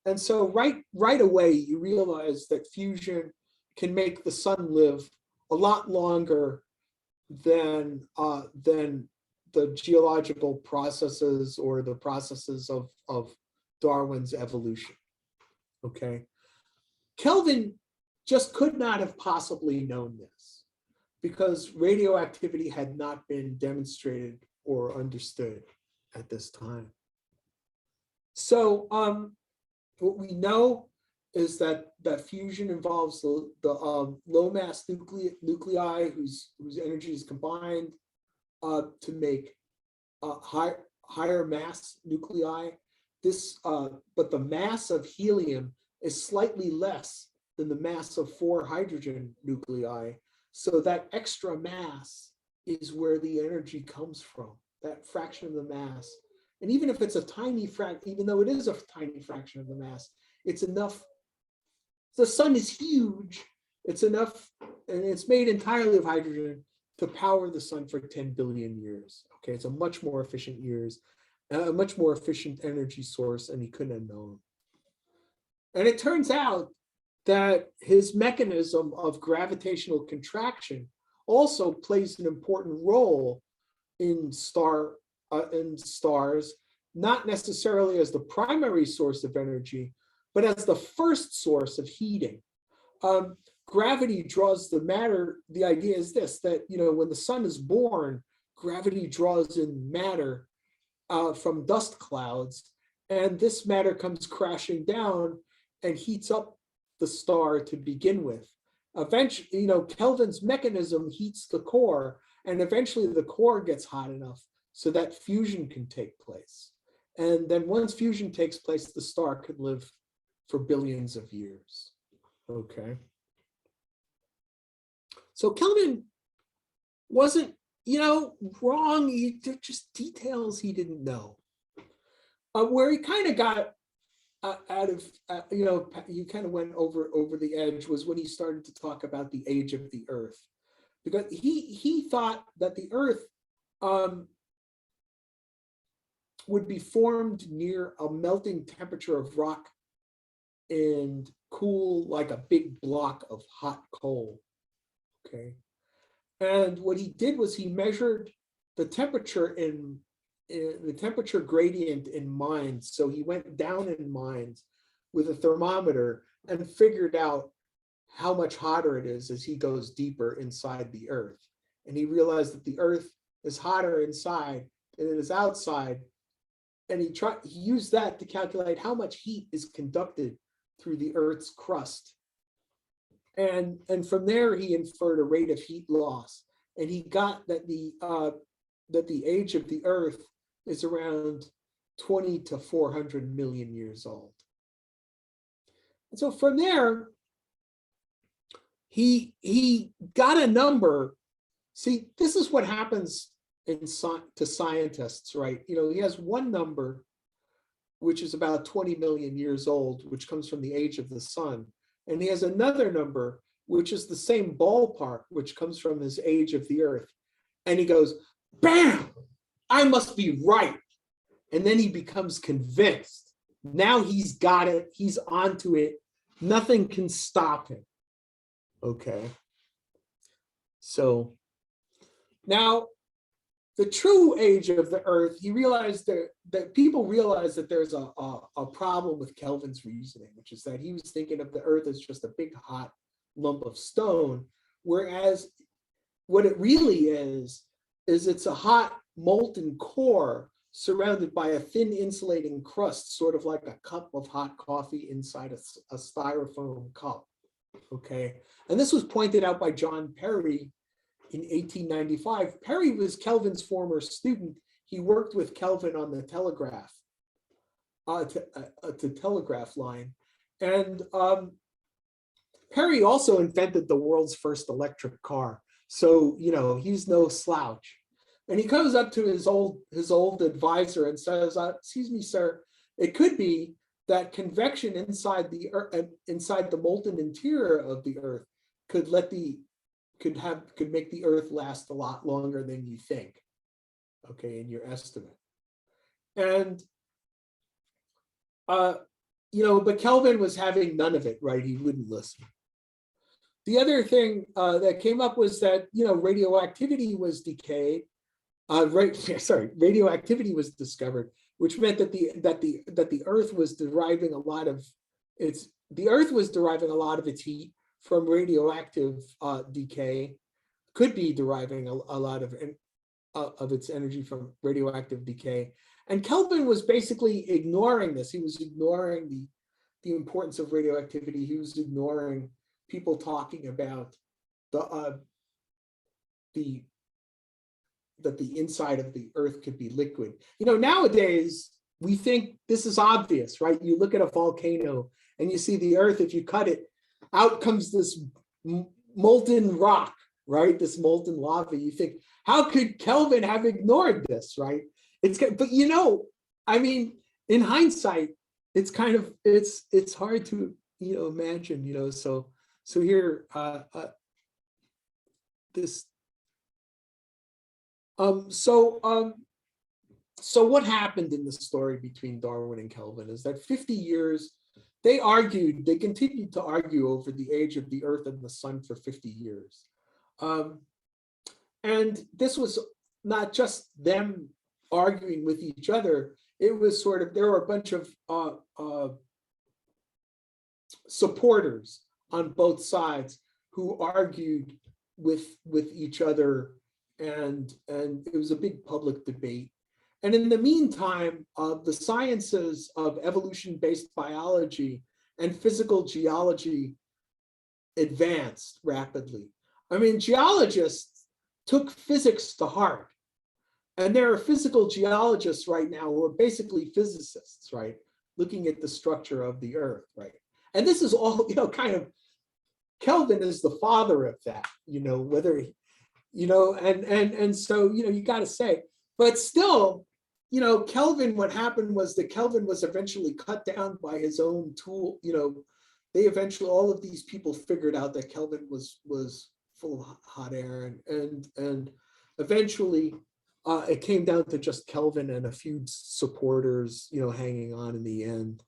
And so right away, you realize that fusion can make the sun live a lot longer than the geological processes or the processes of Darwin's evolution. Okay, Kelvin just could not have possibly known this because radioactivity had not been demonstrated or understood at this time. So what we know is that fusion involves the low mass nuclei whose energy is combined to make higher mass nuclei. But the mass of helium is slightly less than the mass of 4 hydrogen nuclei. So that extra mass is where the energy comes from, that fraction of the mass. And even if it's a tiny fraction, even though it is a tiny fraction of the mass, it's enough. The sun is huge. It's enough, and it's made entirely of hydrogen to power the sun for 10 billion years. Okay, it's a much more efficient energy source, and he couldn't have known. And it turns out that his mechanism of gravitational contraction also plays an important role in stars, not necessarily as the primary source of energy, but as the first source of heating. Gravity draws the matter. The idea is this, that, you know, when the sun is born, gravity draws in matter from dust clouds, and this matter comes crashing down and heats up the star to begin with. Eventually, you know, Kelvin's mechanism heats the core, and eventually the core gets hot enough so that fusion can take place. And then once fusion takes place, the star could live for billions of years. Okay. So Kelvin wasn't, you know, wrong. They're just details he didn't know. Where he kind of got out of, you know, you kind of went over the edge was when he started to talk about the age of the Earth, because he thought that the Earth would be formed near a melting temperature of rock and cool like a big block of hot coal. Okay. And what he did was he measured the temperature in the temperature gradient in mines. So he went down in mines with a thermometer and figured out how much hotter it is as he goes deeper inside the earth. And he realized that the earth is hotter inside than it is outside. And he used that to calculate how much heat is conducted through the earth's crust. And from there, he inferred a rate of heat loss. And he got that the age of the earth is around 20 to 400 million years old. And so from there, he got a number. See, this is what happens to scientists, right? You know, he has one number, which is about 20 million years old, which comes from the age of the sun. And he has another number, which is the same ballpark, which comes from his age of the earth. And he goes, bam, I must be right. And then he becomes convinced. Now he's got it. He's onto it. Nothing can stop him. Okay. So now the true age of the earth, he realized that people realized that there's a problem with Kelvin's reasoning, which is that he was thinking of the earth as just a big hot lump of stone, whereas what it really is it's a hot molten core surrounded by a thin insulating crust, sort of like a cup of hot coffee inside a styrofoam cup. Okay. And this was pointed out by John Perry in 1895. Perry was Kelvin's former student. He worked with Kelvin on the telegraph, to telegraph line. And Perry also invented the world's first electric car. So, you know, he's no slouch. And he comes up to his old advisor and says, excuse me, sir, it could be that convection inside the earth, inside the molten interior of the earth could make the earth last a lot longer than you think, okay, in your estimate. And you know, but Kelvin was having none of it, right? He wouldn't listen. The other thing that came up was that, you know, radioactivity was decayed. Radioactivity was discovered, which meant that the Earth was deriving a lot of its heat from radioactive decay, could be deriving a lot of its energy from radioactive decay. And Kelvin was basically ignoring this. He was ignoring the importance of radioactivity. He was ignoring people talking about that the inside of the earth could be liquid. You know, nowadays we think this is obvious, right? You look at a volcano and you see the earth, if you cut it, out comes this molten rock, right? This molten lava. You think, how could Kelvin have ignored this, right? But you know, I mean, in hindsight, it's kind of, it's hard to, you know, imagine, you know, so here, so what happened in the story between Darwin and Kelvin is that 50 years, they continued to argue over the age of the earth and the sun for 50 years. And this was not just them arguing with each other, it was sort of, there were a bunch of supporters on both sides who argued with each other, and it was a big public debate. And in the meantime, the sciences of evolution-based biology and physical geology advanced rapidly. I mean, geologists took physics to heart, and there are physical geologists right now who are basically physicists, right? Looking at the structure of the earth, right? And this is all, you know, kind of, Kelvin is the father of that, you know, whether, you know, and so, you know, you got to say, but still, you know, Kelvin, what happened was that Kelvin was eventually cut down by his own tool, you know, they eventually, all of these people figured out that Kelvin was full of hot air, and eventually it came down to just Kelvin and a few supporters, you know, hanging on in the end.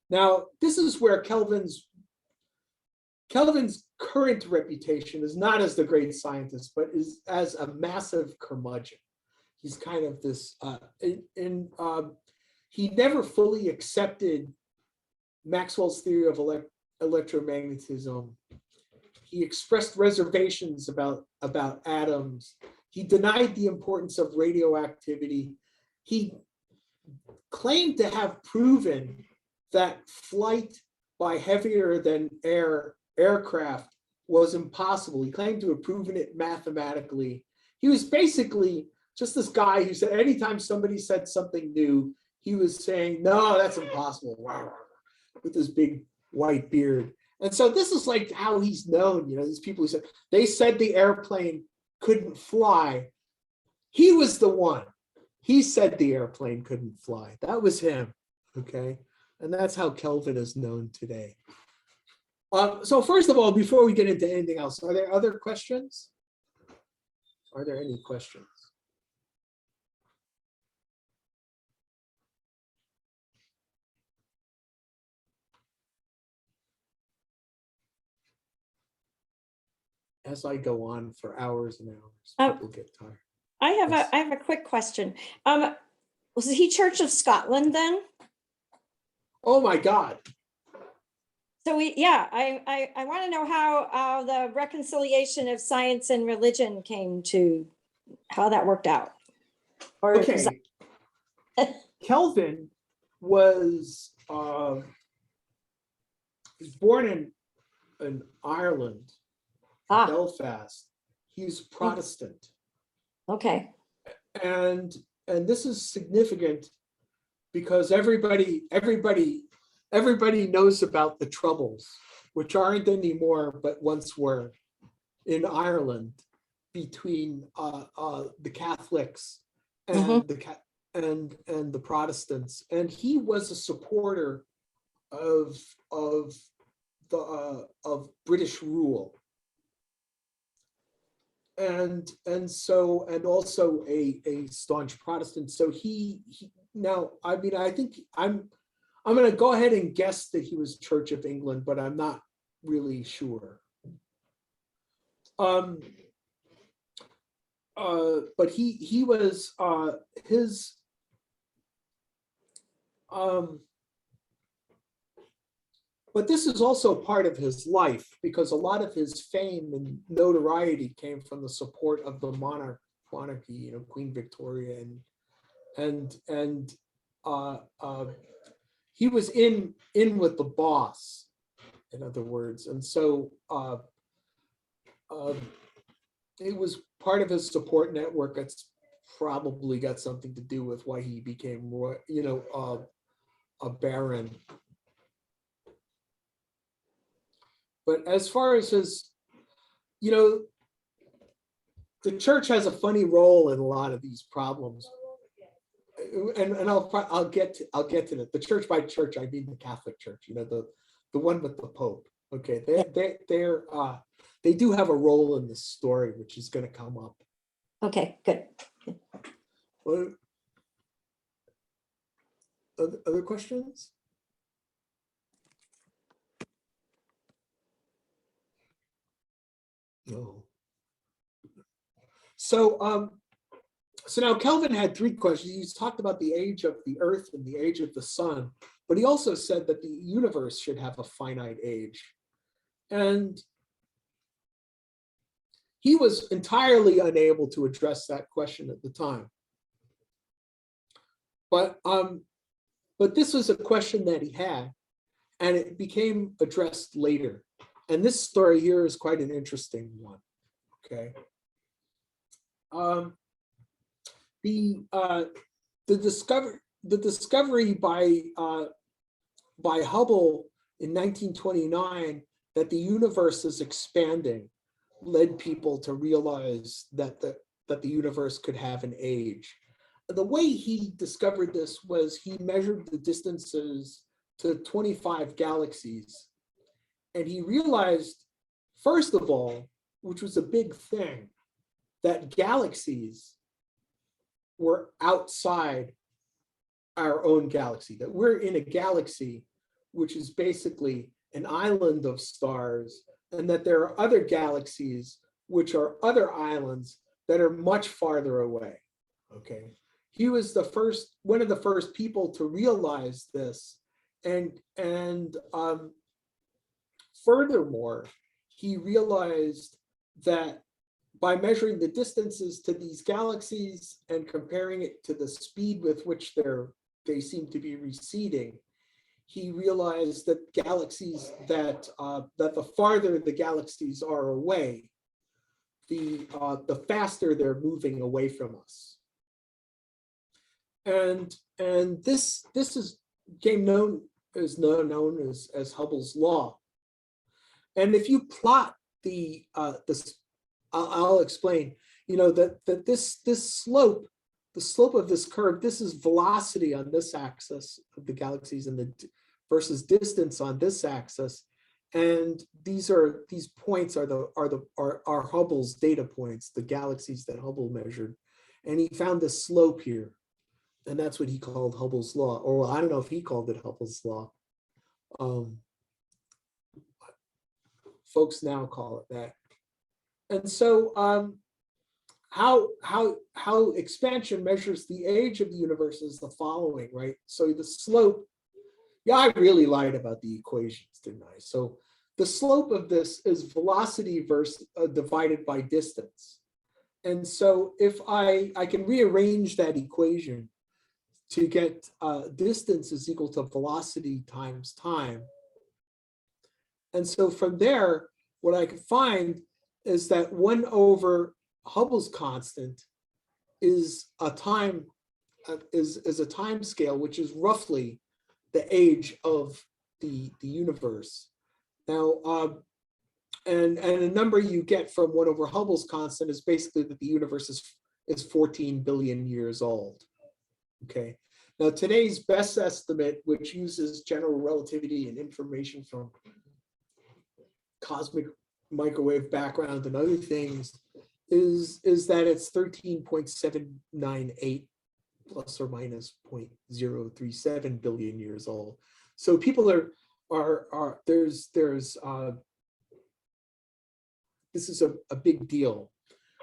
Now, this is where Kelvin's current reputation is not as the great scientist, but is as a massive curmudgeon. He's kind of this, he never fully accepted Maxwell's theory of electromagnetism. He expressed reservations about atoms. He denied the importance of radioactivity. He claimed to have proven that flight by heavier than air aircraft was impossible. He claimed to have proven it mathematically. He was basically just this guy who said anytime somebody said something new, he was saying, no, that's impossible, with this big white beard. And so this is like how he's known, you know, these people who said, they said the airplane couldn't fly. He was the one. He said the airplane couldn't fly. That was him, okay? And that's how Kelvin is known today. So first of all, before we get into anything else, are there other questions? Are there any questions? As I go on for hours and hours, people get tired. I have a quick question. Was he Church of Scotland then? Oh my God. So I want to know how the reconciliation of science and religion came to, how that worked out. Or okay. Kelvin was born in Ireland, Belfast. He's Protestant. Okay. And this is significant because everybody knows about the Troubles, which aren't anymore, but once were, in Ireland between the Catholics and the Protestants. And he was a supporter of British rule. And also a staunch Protestant. So he now, I mean, I think I'm going to go ahead and guess that he was Church of England, but I'm not really sure. But he was his but this is also part of his life because a lot of his fame and notoriety came from the support of the monarchy, you know, Queen Victoria, and he was in with the boss, in other words, and so it was part of his support network. It's probably got something to do with why he became, you know, a baron. But as far as his, you know, the church has a funny role in a lot of these problems, and I'll get to that. The church by church, I mean the Catholic Church. You know, the one with the Pope. Okay, they do have a role in this story, which is going to come up. Okay, good. Well, other questions? No. So now Kelvin had three questions. He's talked about the age of the Earth and the age of the sun, but he also said that the universe should have a finite age. And he was entirely unable to address that question at the time. But this was a question that he had, and it became addressed later. And this story here is quite an interesting one. Okay. The discovery by Hubble in 1929 that the universe is expanding led people to realize that the universe could have an age. The way he discovered this was he measured the distances to 25 galaxies. And he realized, first of all, which was a big thing, that galaxies were outside our own galaxy, that we're in a galaxy which is basically an island of stars, and that there are other galaxies, which are other islands that are much farther away. Okay. He was one of the first people to realize this. And furthermore, he realized that by measuring the distances to these galaxies and comparing it to the speed with which they seem to be receding, he realized that galaxies that the farther the galaxies are away, the faster they're moving away from us. And this became known as Hubble's law. And if you plot this, I'll explain. You know that this slope, the slope of this curve, this is velocity on this axis of the galaxies, and versus distance on this axis. And these points are Hubble's data points, the galaxies that Hubble measured. And he found this slope here. And that's what he called Hubble's law. Or I don't know if he called it Hubble's law. Folks now call it that. And so how expansion measures the age of the universe is the following, right? So the slope, yeah, I really lied about the equations, didn't I? So the slope of this is velocity versus divided by distance. And so if I can rearrange that equation to get distance is equal to velocity times time. And so from there, what I can find is that 1 over Hubble's constant is a time scale, which is roughly the age of the universe. Now, and a number you get from 1 over Hubble's constant is basically that the universe is 14 billion years old. Okay. Now today's best estimate, which uses general relativity and information from cosmic microwave background and other things, is that it's 13.798 plus or minus 0.037 billion years old. So people there's this is a big deal.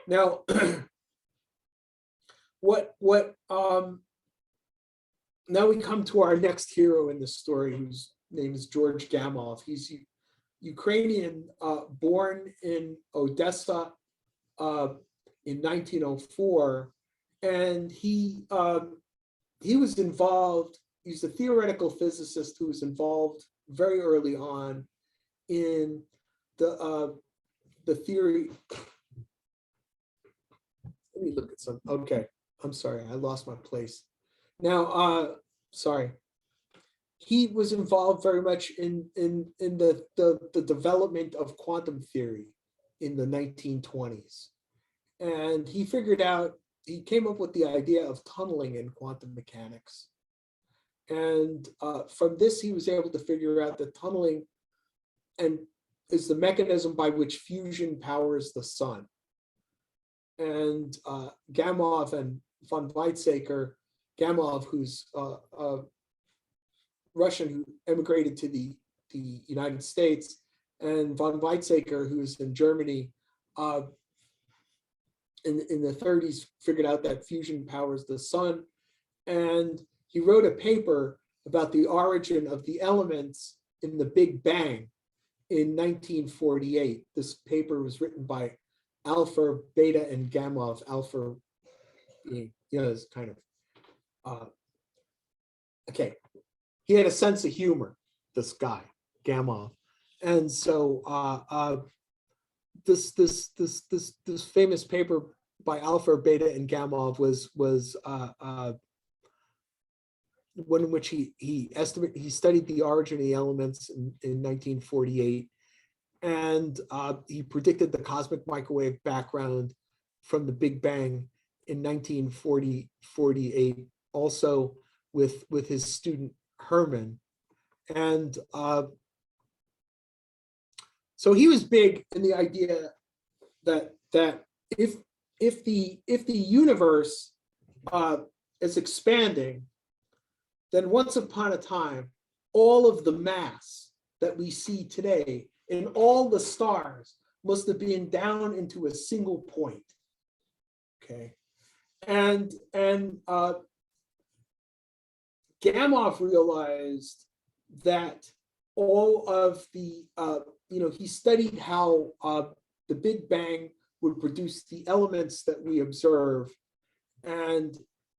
Now, now we come to our next hero in the story, whose name is George Gamow. He's Ukrainian, born in Odessa in 1904, and he was involved. He's a theoretical physicist who was involved very early on in the theory. Let me look at some. Okay, I'm sorry, I lost my place. Now, sorry. He was involved very much in the development of quantum theory in the 1920s. And he came up with the idea of tunneling in quantum mechanics. And from this, he was able to figure out that tunneling is the mechanism by which fusion powers the sun. And Gamow and von Weizsäcker, Gamow, who's Russian, who emigrated to the United States, and von Weizsäcker, who's in Germany, in the 30s, figured out that fusion powers the sun. And he wrote a paper about the origin of the elements in the Big Bang in 1948. This paper was written by Alpha, Beta, and Gamow. Alpha being, is kind of, okay. He had a sense of humor, this guy, Gamow. And so this famous paper by Alpha, Beta, and Gamow was one in which he studied the origin of the elements in 1948, and he predicted the cosmic microwave background from the Big Bang in 1948, also with his student Herman. And so he was big in the idea that if the universe is expanding, then once upon a time all of the mass that we see today in all the stars must have been down into a single point. Okay, and Gamow realized that all of the, he studied how the Big Bang would produce the elements that we observe. And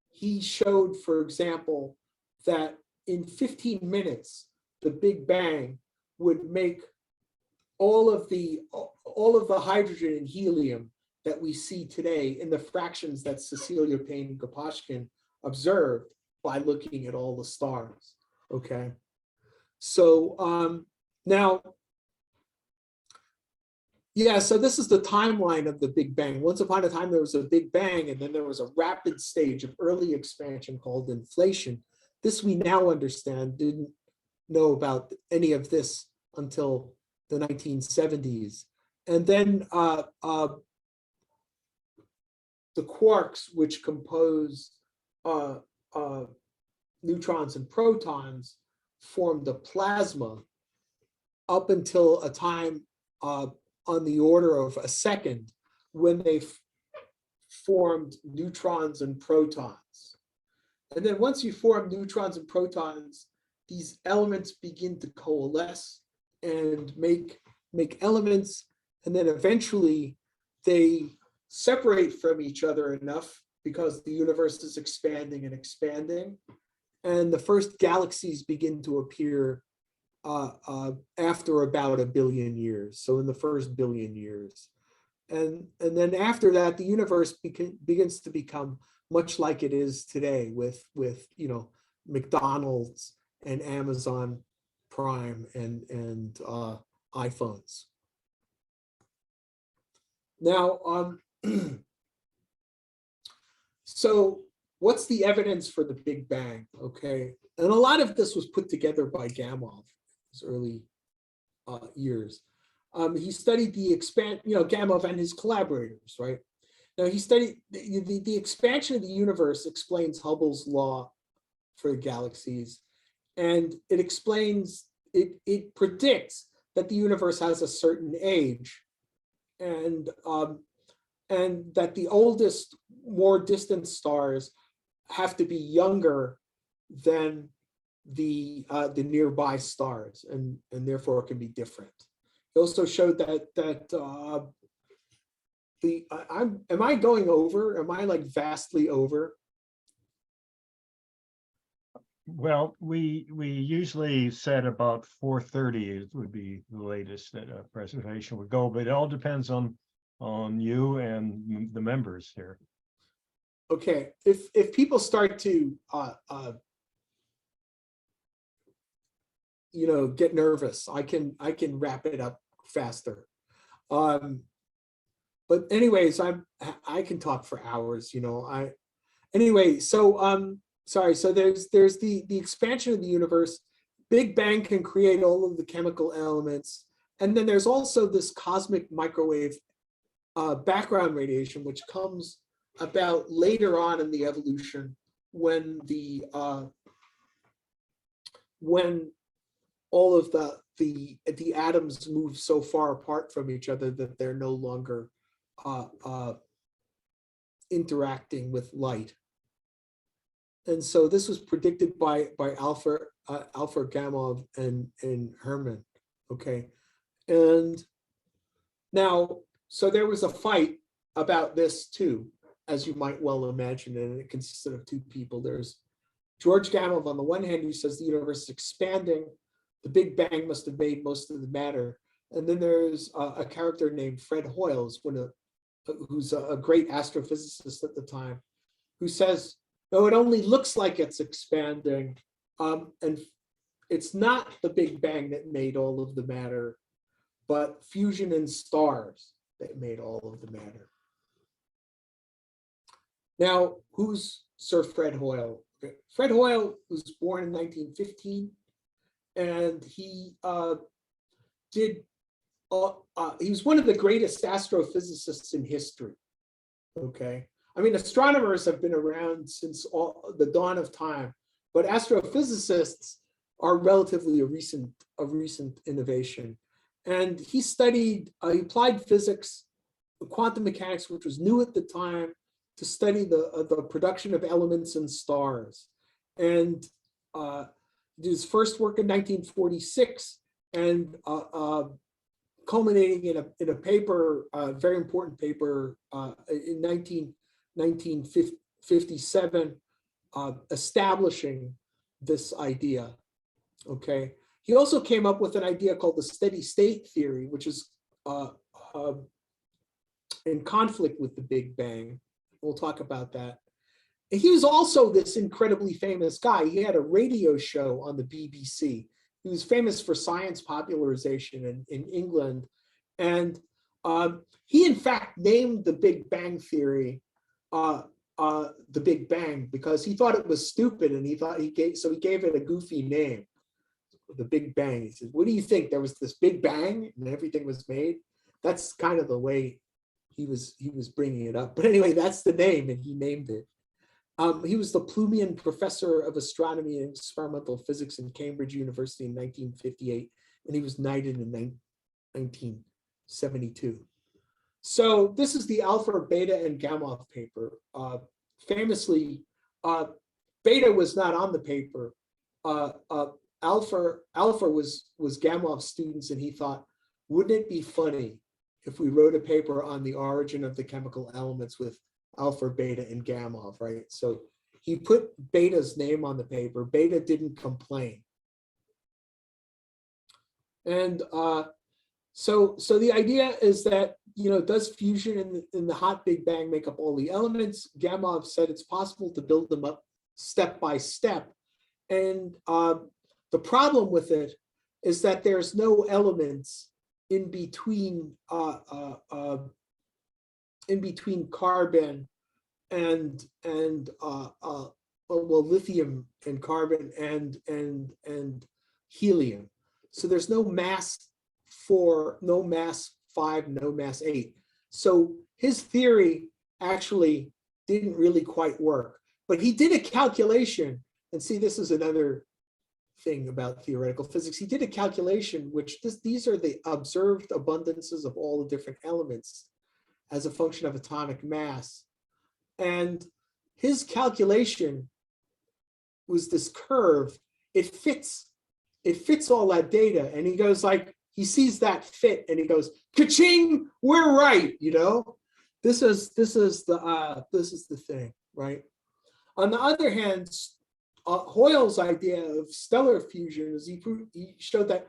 he showed, for example, that in 15 minutes, the Big Bang would make all of the hydrogen and helium that we see today in the fractions that Cecilia Payne-Gaposchkin observed by looking at all the stars. Okay, so now, yeah, so this is the timeline of the Big Bang. Once upon a time, there was a Big Bang, and then there was a rapid stage of early expansion called inflation. This we now understand, didn't know about any of this until the 1970s. And then the quarks, which compose neutrons and protons, formed a plasma up until a time on the order of a second when they formed neutrons and protons. And then once you form neutrons and protons, these elements begin to coalesce and make elements, and then eventually they separate from each other enough because the universe is expanding and expanding, and the first galaxies begin to appear after about 1 billion years, so in the first 1 billion years. And then after that, the universe begins to become much like it is today with McDonald's and Amazon Prime and iPhones. Now, so what's the evidence for the Big Bang? Okay, and a lot of this was put together by Gamow, his early years. He studied the Gamow and his collaborators, right? Now he studied the expansion of the universe, explains Hubble's law for the galaxies, and it explains, it predicts that the universe has a certain age, and that the oldest, more distant stars have to be younger than the nearby stars, and therefore it can be different. He also showed that am I going over? Am I like vastly over? Well, we usually said about 4:30 would be the latest that a presentation would go, but it all depends on you and the members here. Okay, if people start to get nervous, I can wrap it up faster. But anyways, I can talk for hours. Anyway. So sorry. So there's the expansion of the universe. Big Bang can create all of the chemical elements, and then there's also this cosmic microwave background radiation, which comes about later on in the evolution when all of the atoms move so far apart from each other that they're no longer interacting with light. And so this was predicted by Alfred Gamow and Hermann. Okay, and now, so there was a fight about this too, as you might well imagine, and it consisted of two people. There's George Gamow on the one hand, who says the universe is expanding, the Big Bang must have made most of the matter. And then there's a character named Fred Hoyle, who's a great astrophysicist at the time, who says, no, it only looks like it's expanding, and it's not the Big Bang that made all of the matter, but fusion in stars that made all of the matter. Now, who's Sir Fred Hoyle? Fred Hoyle was born in 1915, and he was one of the greatest astrophysicists in history. Okay, I mean, astronomers have been around since the dawn of time, but astrophysicists are relatively a recent innovation. And he studied, he applied physics, quantum mechanics, which was new at the time, to study the production of elements in stars. And did his first work in 1946, and culminating in a paper, a very important paper in 1957, establishing this idea. Okay. He also came up with an idea called the steady state theory, which is in conflict with the Big Bang. We'll talk about that. And he was also this incredibly famous guy. He had a radio show on the BBC. He was famous for science popularization in England. And he, in fact, named the Big Bang theory the Big Bang because he thought it was stupid, and he gave it a goofy name, the Big Bang. He said, "What do you think? There was this Big Bang and everything was made?" That's kind of the way he was bringing it up. But anyway, that's the name, and he named it. He was the Plumian Professor of Astronomy and Experimental Physics in Cambridge University in 1958, and he was knighted in 1972. So this is the alpha, beta, and Gamow paper. Famously, beta was not on the paper. Alpha was Gamow's students, and he thought, wouldn't it be funny if we wrote a paper on the origin of the chemical elements with alpha, beta, and Gamow, right? So he put beta's name on the paper. Beta didn't complain. And so the idea is that, does fusion in the hot Big Bang make up all the elements? Gamow said it's possible to build them up step by step. And the problem with it is that there's no elements in between carbon and lithium and carbon and helium. So there's no mass 4, no mass 5, no mass 8. So his theory actually didn't really quite work, but he did a calculation. And see, this is another thing about theoretical physics. He did a calculation, which these are the observed abundances of all the different elements as a function of atomic mass. And his calculation was this curve. It fits all that data. And he goes like, he sees that fit and he goes, ka-ching, we're right, This is the thing, right? On the other hand, Hoyle's idea of stellar fusion is he showed that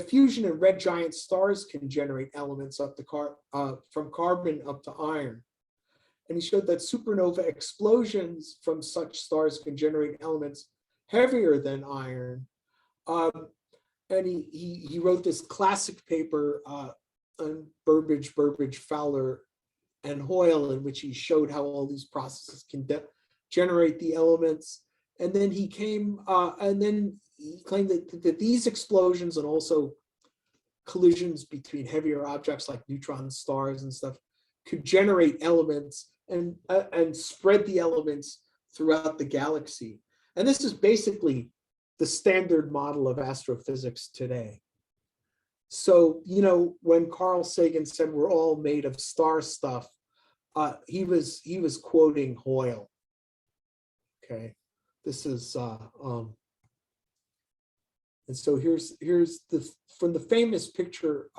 fusion in red giant stars can generate elements up to from carbon up to iron. And he showed that supernova explosions from such stars can generate elements heavier than iron. And he wrote this classic paper on Burbage, Fowler, and Hoyle, in which he showed how all these processes can generate the elements. And then he claimed that these explosions and also collisions between heavier objects like neutron stars and stuff could generate elements and spread the elements throughout the galaxy. And this is basically the standard model of astrophysics today. So, when Carl Sagan said we're all made of star stuff, he was quoting Hoyle. Okay, this is and so here's from the famous picture,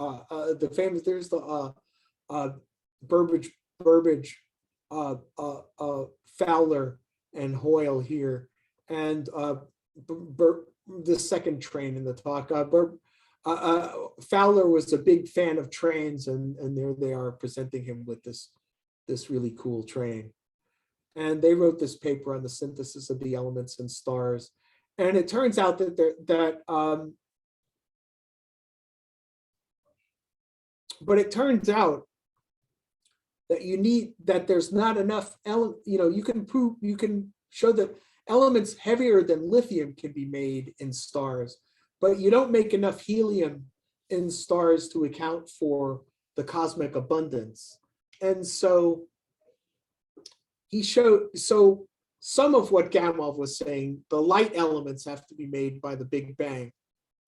there's the Burbage, Fowler, and Hoyle here, and the second train in the talk. Fowler was a big fan of trains, and there they are presenting him with this really cool train. And they wrote this paper on the synthesis of the elements in stars. And it turns out that there's not enough, you can show that elements heavier than lithium can be made in stars, but you don't make enough helium in stars to account for the cosmic abundance. And so he showed, some of what Gamow was saying, the light elements have to be made by the Big Bang,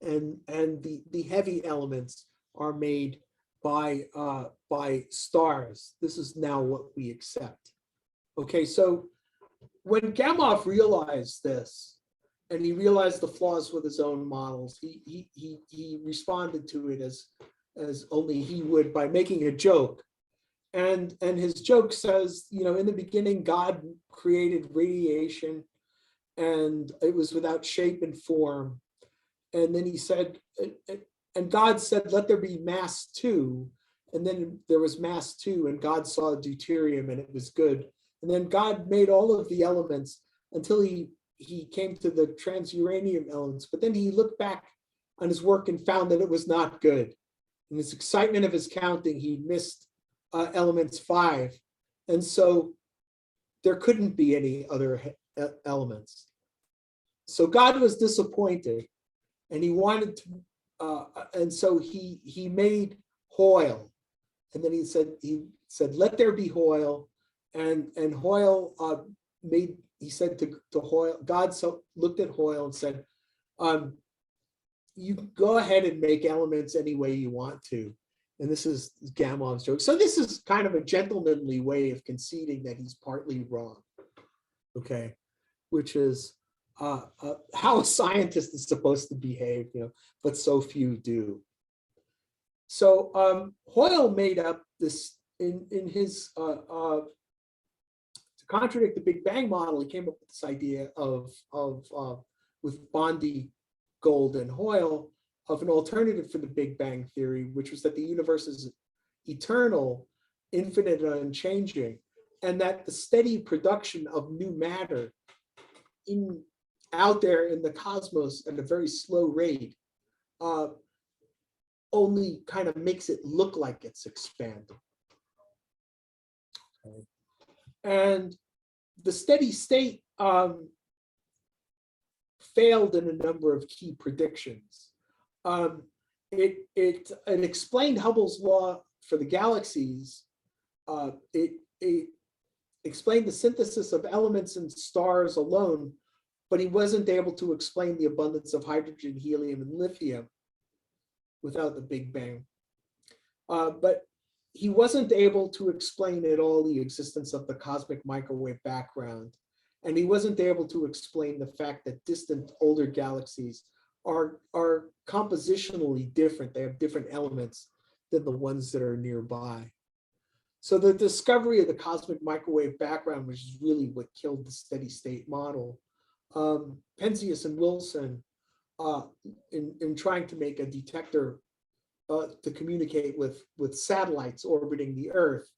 and the heavy elements are made by stars. This is now what we accept. Okay, so when Gamow realized this, and he realized the flaws with his own models, he responded to it as only he would, by making a joke. And his joke says, in the beginning, God created radiation and it was without shape and form. And then he said, and God said, let there be mass 2. And then there was mass 2 and God saw deuterium and it was good. And then God made all of the elements until he came to the transuranium elements. But then he looked back on his work and found that it was not good. In his excitement of his counting, he missed elements 5. And so there couldn't be any other elements. So God was disappointed and he wanted to, and so he made Hoyle. And then he said, let there be Hoyle. And Hoyle he said to Hoyle, God looked at Hoyle and said, you go ahead and make elements any way you want to. And this is Gamow's joke. So this is kind of a gentlemanly way of conceding that he's partly wrong, okay? Which is how a scientist is supposed to behave, but so few do. So Hoyle made up this in his, to contradict the Big Bang model, he came up with this idea of with Bondi, Gold, and Hoyle, of an alternative for the Big Bang theory, which was that the universe is eternal, infinite, and unchanging, and that the steady production of new matter out there in the cosmos at a very slow rate only kind of makes it look like it's expanding. Okay. And the steady state failed in a number of key predictions. It explained Hubble's law for the galaxies. It explained the synthesis of elements in stars alone, but he wasn't able to explain the abundance of hydrogen, helium, and lithium without the Big Bang. But he wasn't able to explain at all the existence of the cosmic microwave background. And he wasn't able to explain the fact that distant older galaxies are compositionally different. They have different elements than the ones that are nearby. So the discovery of the cosmic microwave background, which is really what killed the steady state model, Penzias and Wilson, in trying to make a detector to communicate with satellites orbiting the Earth,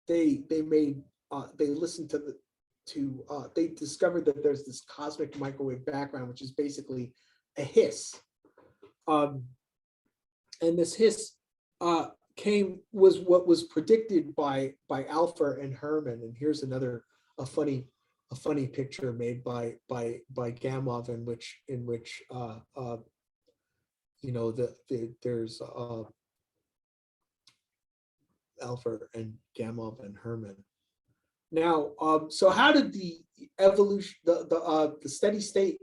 they listened they discovered that there's this cosmic microwave background, which is basically a hiss. And this hiss was what was predicted by Alpher and Herman. And here's another a funny picture made by Gamow in which there's Alpher and Gamow and Herman. Now, so how did the evolution, the steady state,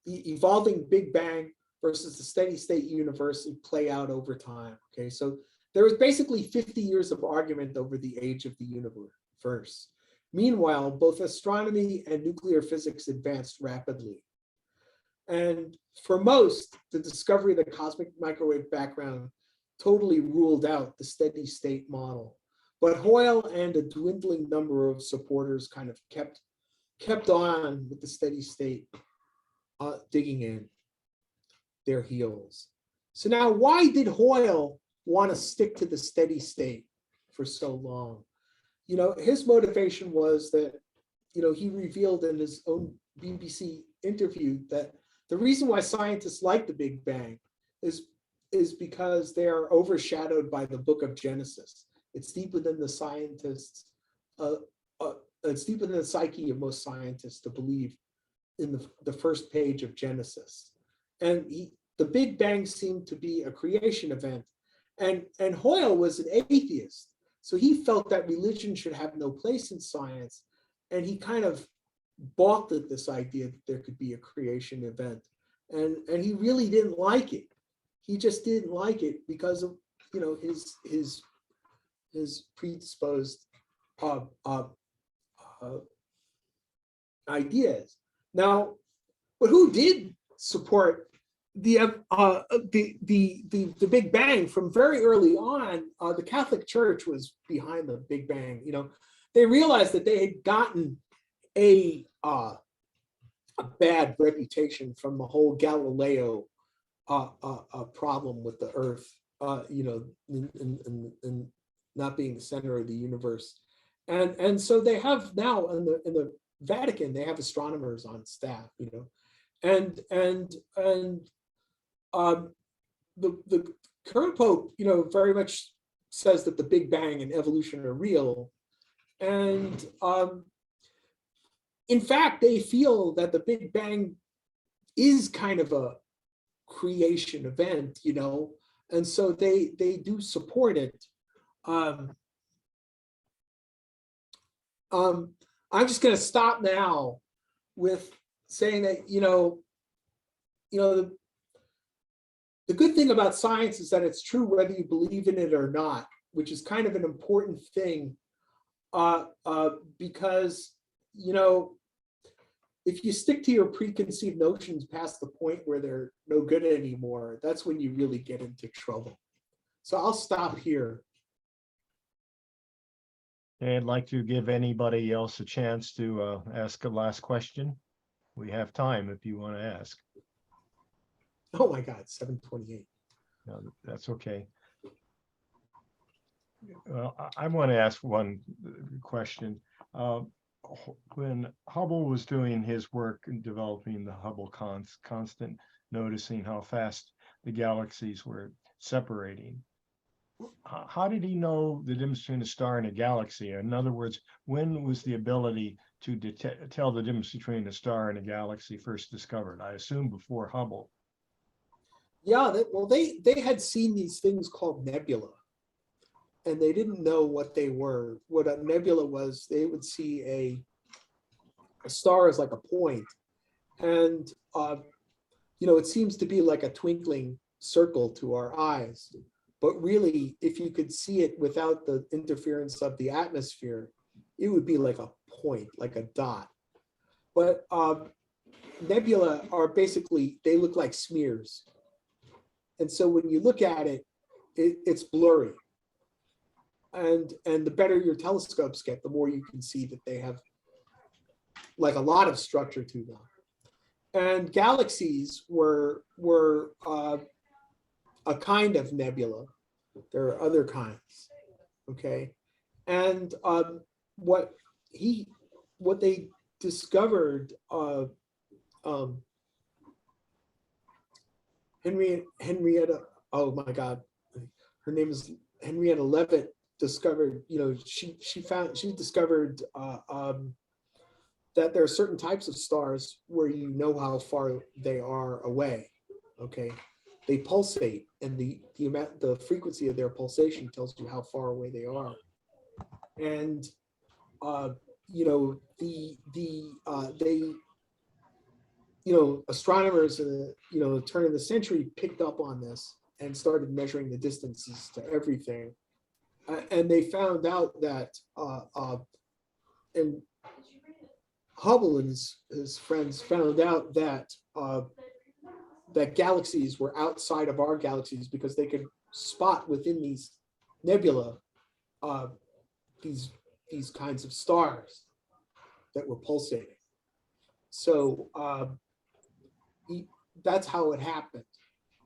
the evolving Big Bang versus the steady state universe play out over time? Okay, so there was basically 50 years of argument over the age of the universe. Meanwhile, both astronomy and nuclear physics advanced rapidly. And for most, the discovery of the cosmic microwave background totally ruled out the steady state model. But Hoyle and a dwindling number of supporters kind of kept on with the steady state, digging in their heels. So now, why did Hoyle want to stick to the steady state for so long? His motivation was that, he revealed in his own BBC interview that the reason why scientists like the Big Bang is because they are overshadowed by the book of Genesis. It's deep within the scientists, it's deep within the psyche of most scientists to believe in the first page of Genesis. And the Big Bang seemed to be a creation event. And Hoyle was an atheist. So he felt that religion should have no place in science. And he kind of balked at this idea that there could be a creation event, and he really didn't like it. He just didn't like it because of his predisposed uh, uh, uh, ideas. Now, but who did support the Big Bang from very early on? The Catholic Church was behind the Big Bang. They realized that they had gotten a bad reputation from the whole Galileo problem with the Earth, and not being the center of the universe, and so they have now in the Vatican, they have astronomers on staff, and the current Pope, very much says that the Big Bang and evolution are real, and in fact, they feel that the Big Bang is kind of a creation event, and so they do support it. I'm just going to stop now with saying that, the good thing about science is that it's true whether you believe in it or not, which is kind of an important thing, because, if you stick to your preconceived notions past the point where they're no good anymore, that's when you really get into trouble. So I'll stop here. I'd like to give anybody else a chance to ask a last question. We have time if you want to ask. Oh my God, 7:28. No, that's okay. Well, I want to ask one question. When Hubble was doing his work in developing the Hubble constant, noticing how fast the galaxies were separating, how did he know the difference between a star and a galaxy? In other words, when was the ability to tell the difference between a star and a galaxy first discovered? I assume before Hubble. Yeah, they had seen these things called nebula, and they didn't know what they were. What a nebula was, they would see a star as like a point, and it seems to be like a twinkling circle to our eyes. But really, if you could see it without the interference of the atmosphere, it would be like a point, like a dot. But nebula are basically, they look like smears. And so when you look at it, it's blurry. And the better your telescopes get, the more you can see that they have like a lot of structure to them. And galaxies were a kind of nebula. There are other kinds, okay? And what they discovered, Henrietta, oh my God, her name is Henrietta Leavitt, discovered, she discovered that there are certain types of stars where you know how far they are away, okay? They pulsate, and the frequency of their pulsation tells you how far away they are. And astronomers in the turn of the century picked up on this and started measuring the distances to everything, and they found out that and Hubble and his friends found out that that galaxies were outside of our galaxies because they could spot within these nebula these kinds of stars that were pulsating. So that's how it happened,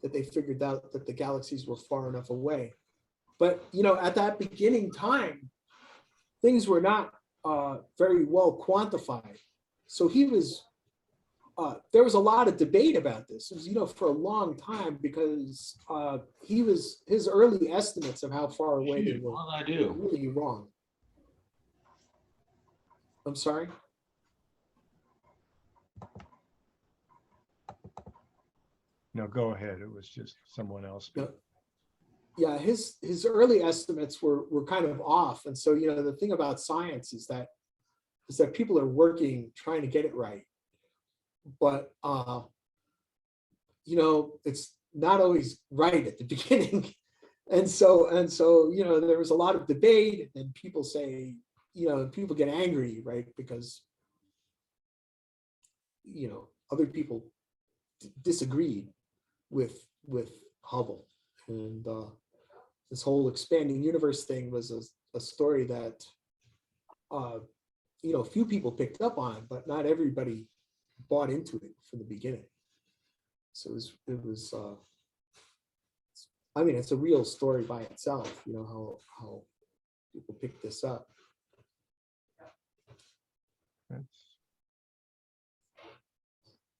that they figured out that the galaxies were far enough away. But at that beginning time, things were not very well quantified. So there was a lot of debate about this. It was, for a long time, because his early estimates of how far away they were really wrong. I'm sorry? No, go ahead. It was just someone else. No. Yeah, his early estimates were kind of off. And so, the thing about science is that is that people are working, trying to get it right. But, it's not always right at the beginning. And so, there was a lot of debate, and people say, people get angry, right? Because, other people disagreed with Hubble. And this whole expanding universe thing was a story that, few people picked up on, but not everybody bought into it from the beginning. So it was it's a real story by itself, how people picked this up.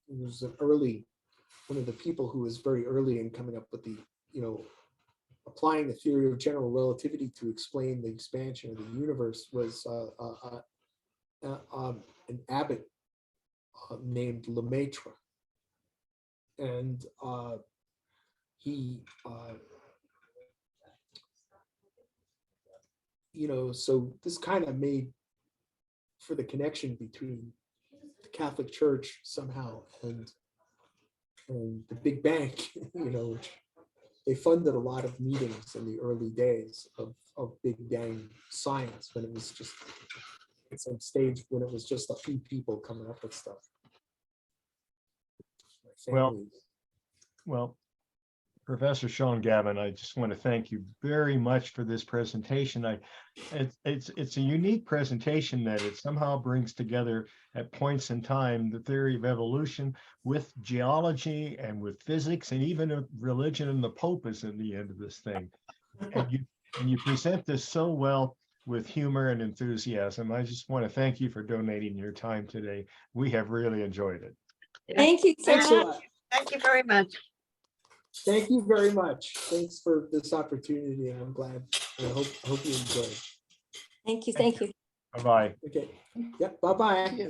It was one of the people who was very early in coming up with the, applying the theory of general relativity to explain the expansion of the universe was an abbot named Lemaitre. And he, so this kind of made for the connection between the Catholic Church somehow and the Big Bang, which they funded a lot of meetings in the early days of Big Bang science, when it was just at some stage when it was just a few people coming up with stuff. Well, Professor Sean Gavin, I just want to thank you very much for this presentation. It's a unique presentation that it somehow brings together at points in time the theory of evolution with geology and with physics, and even religion, and the Pope is in the end of this thing. And you present this so well with humor and enthusiasm. I just want to thank you for donating your time today. We have really enjoyed it. Thank you so Thanks a much. lot. Thank you very much. Thank you very much. Thanks for this opportunity. I'm glad. I hope you enjoyed. Thank you. Thank you. Bye-bye. Okay. Yep. Bye-bye.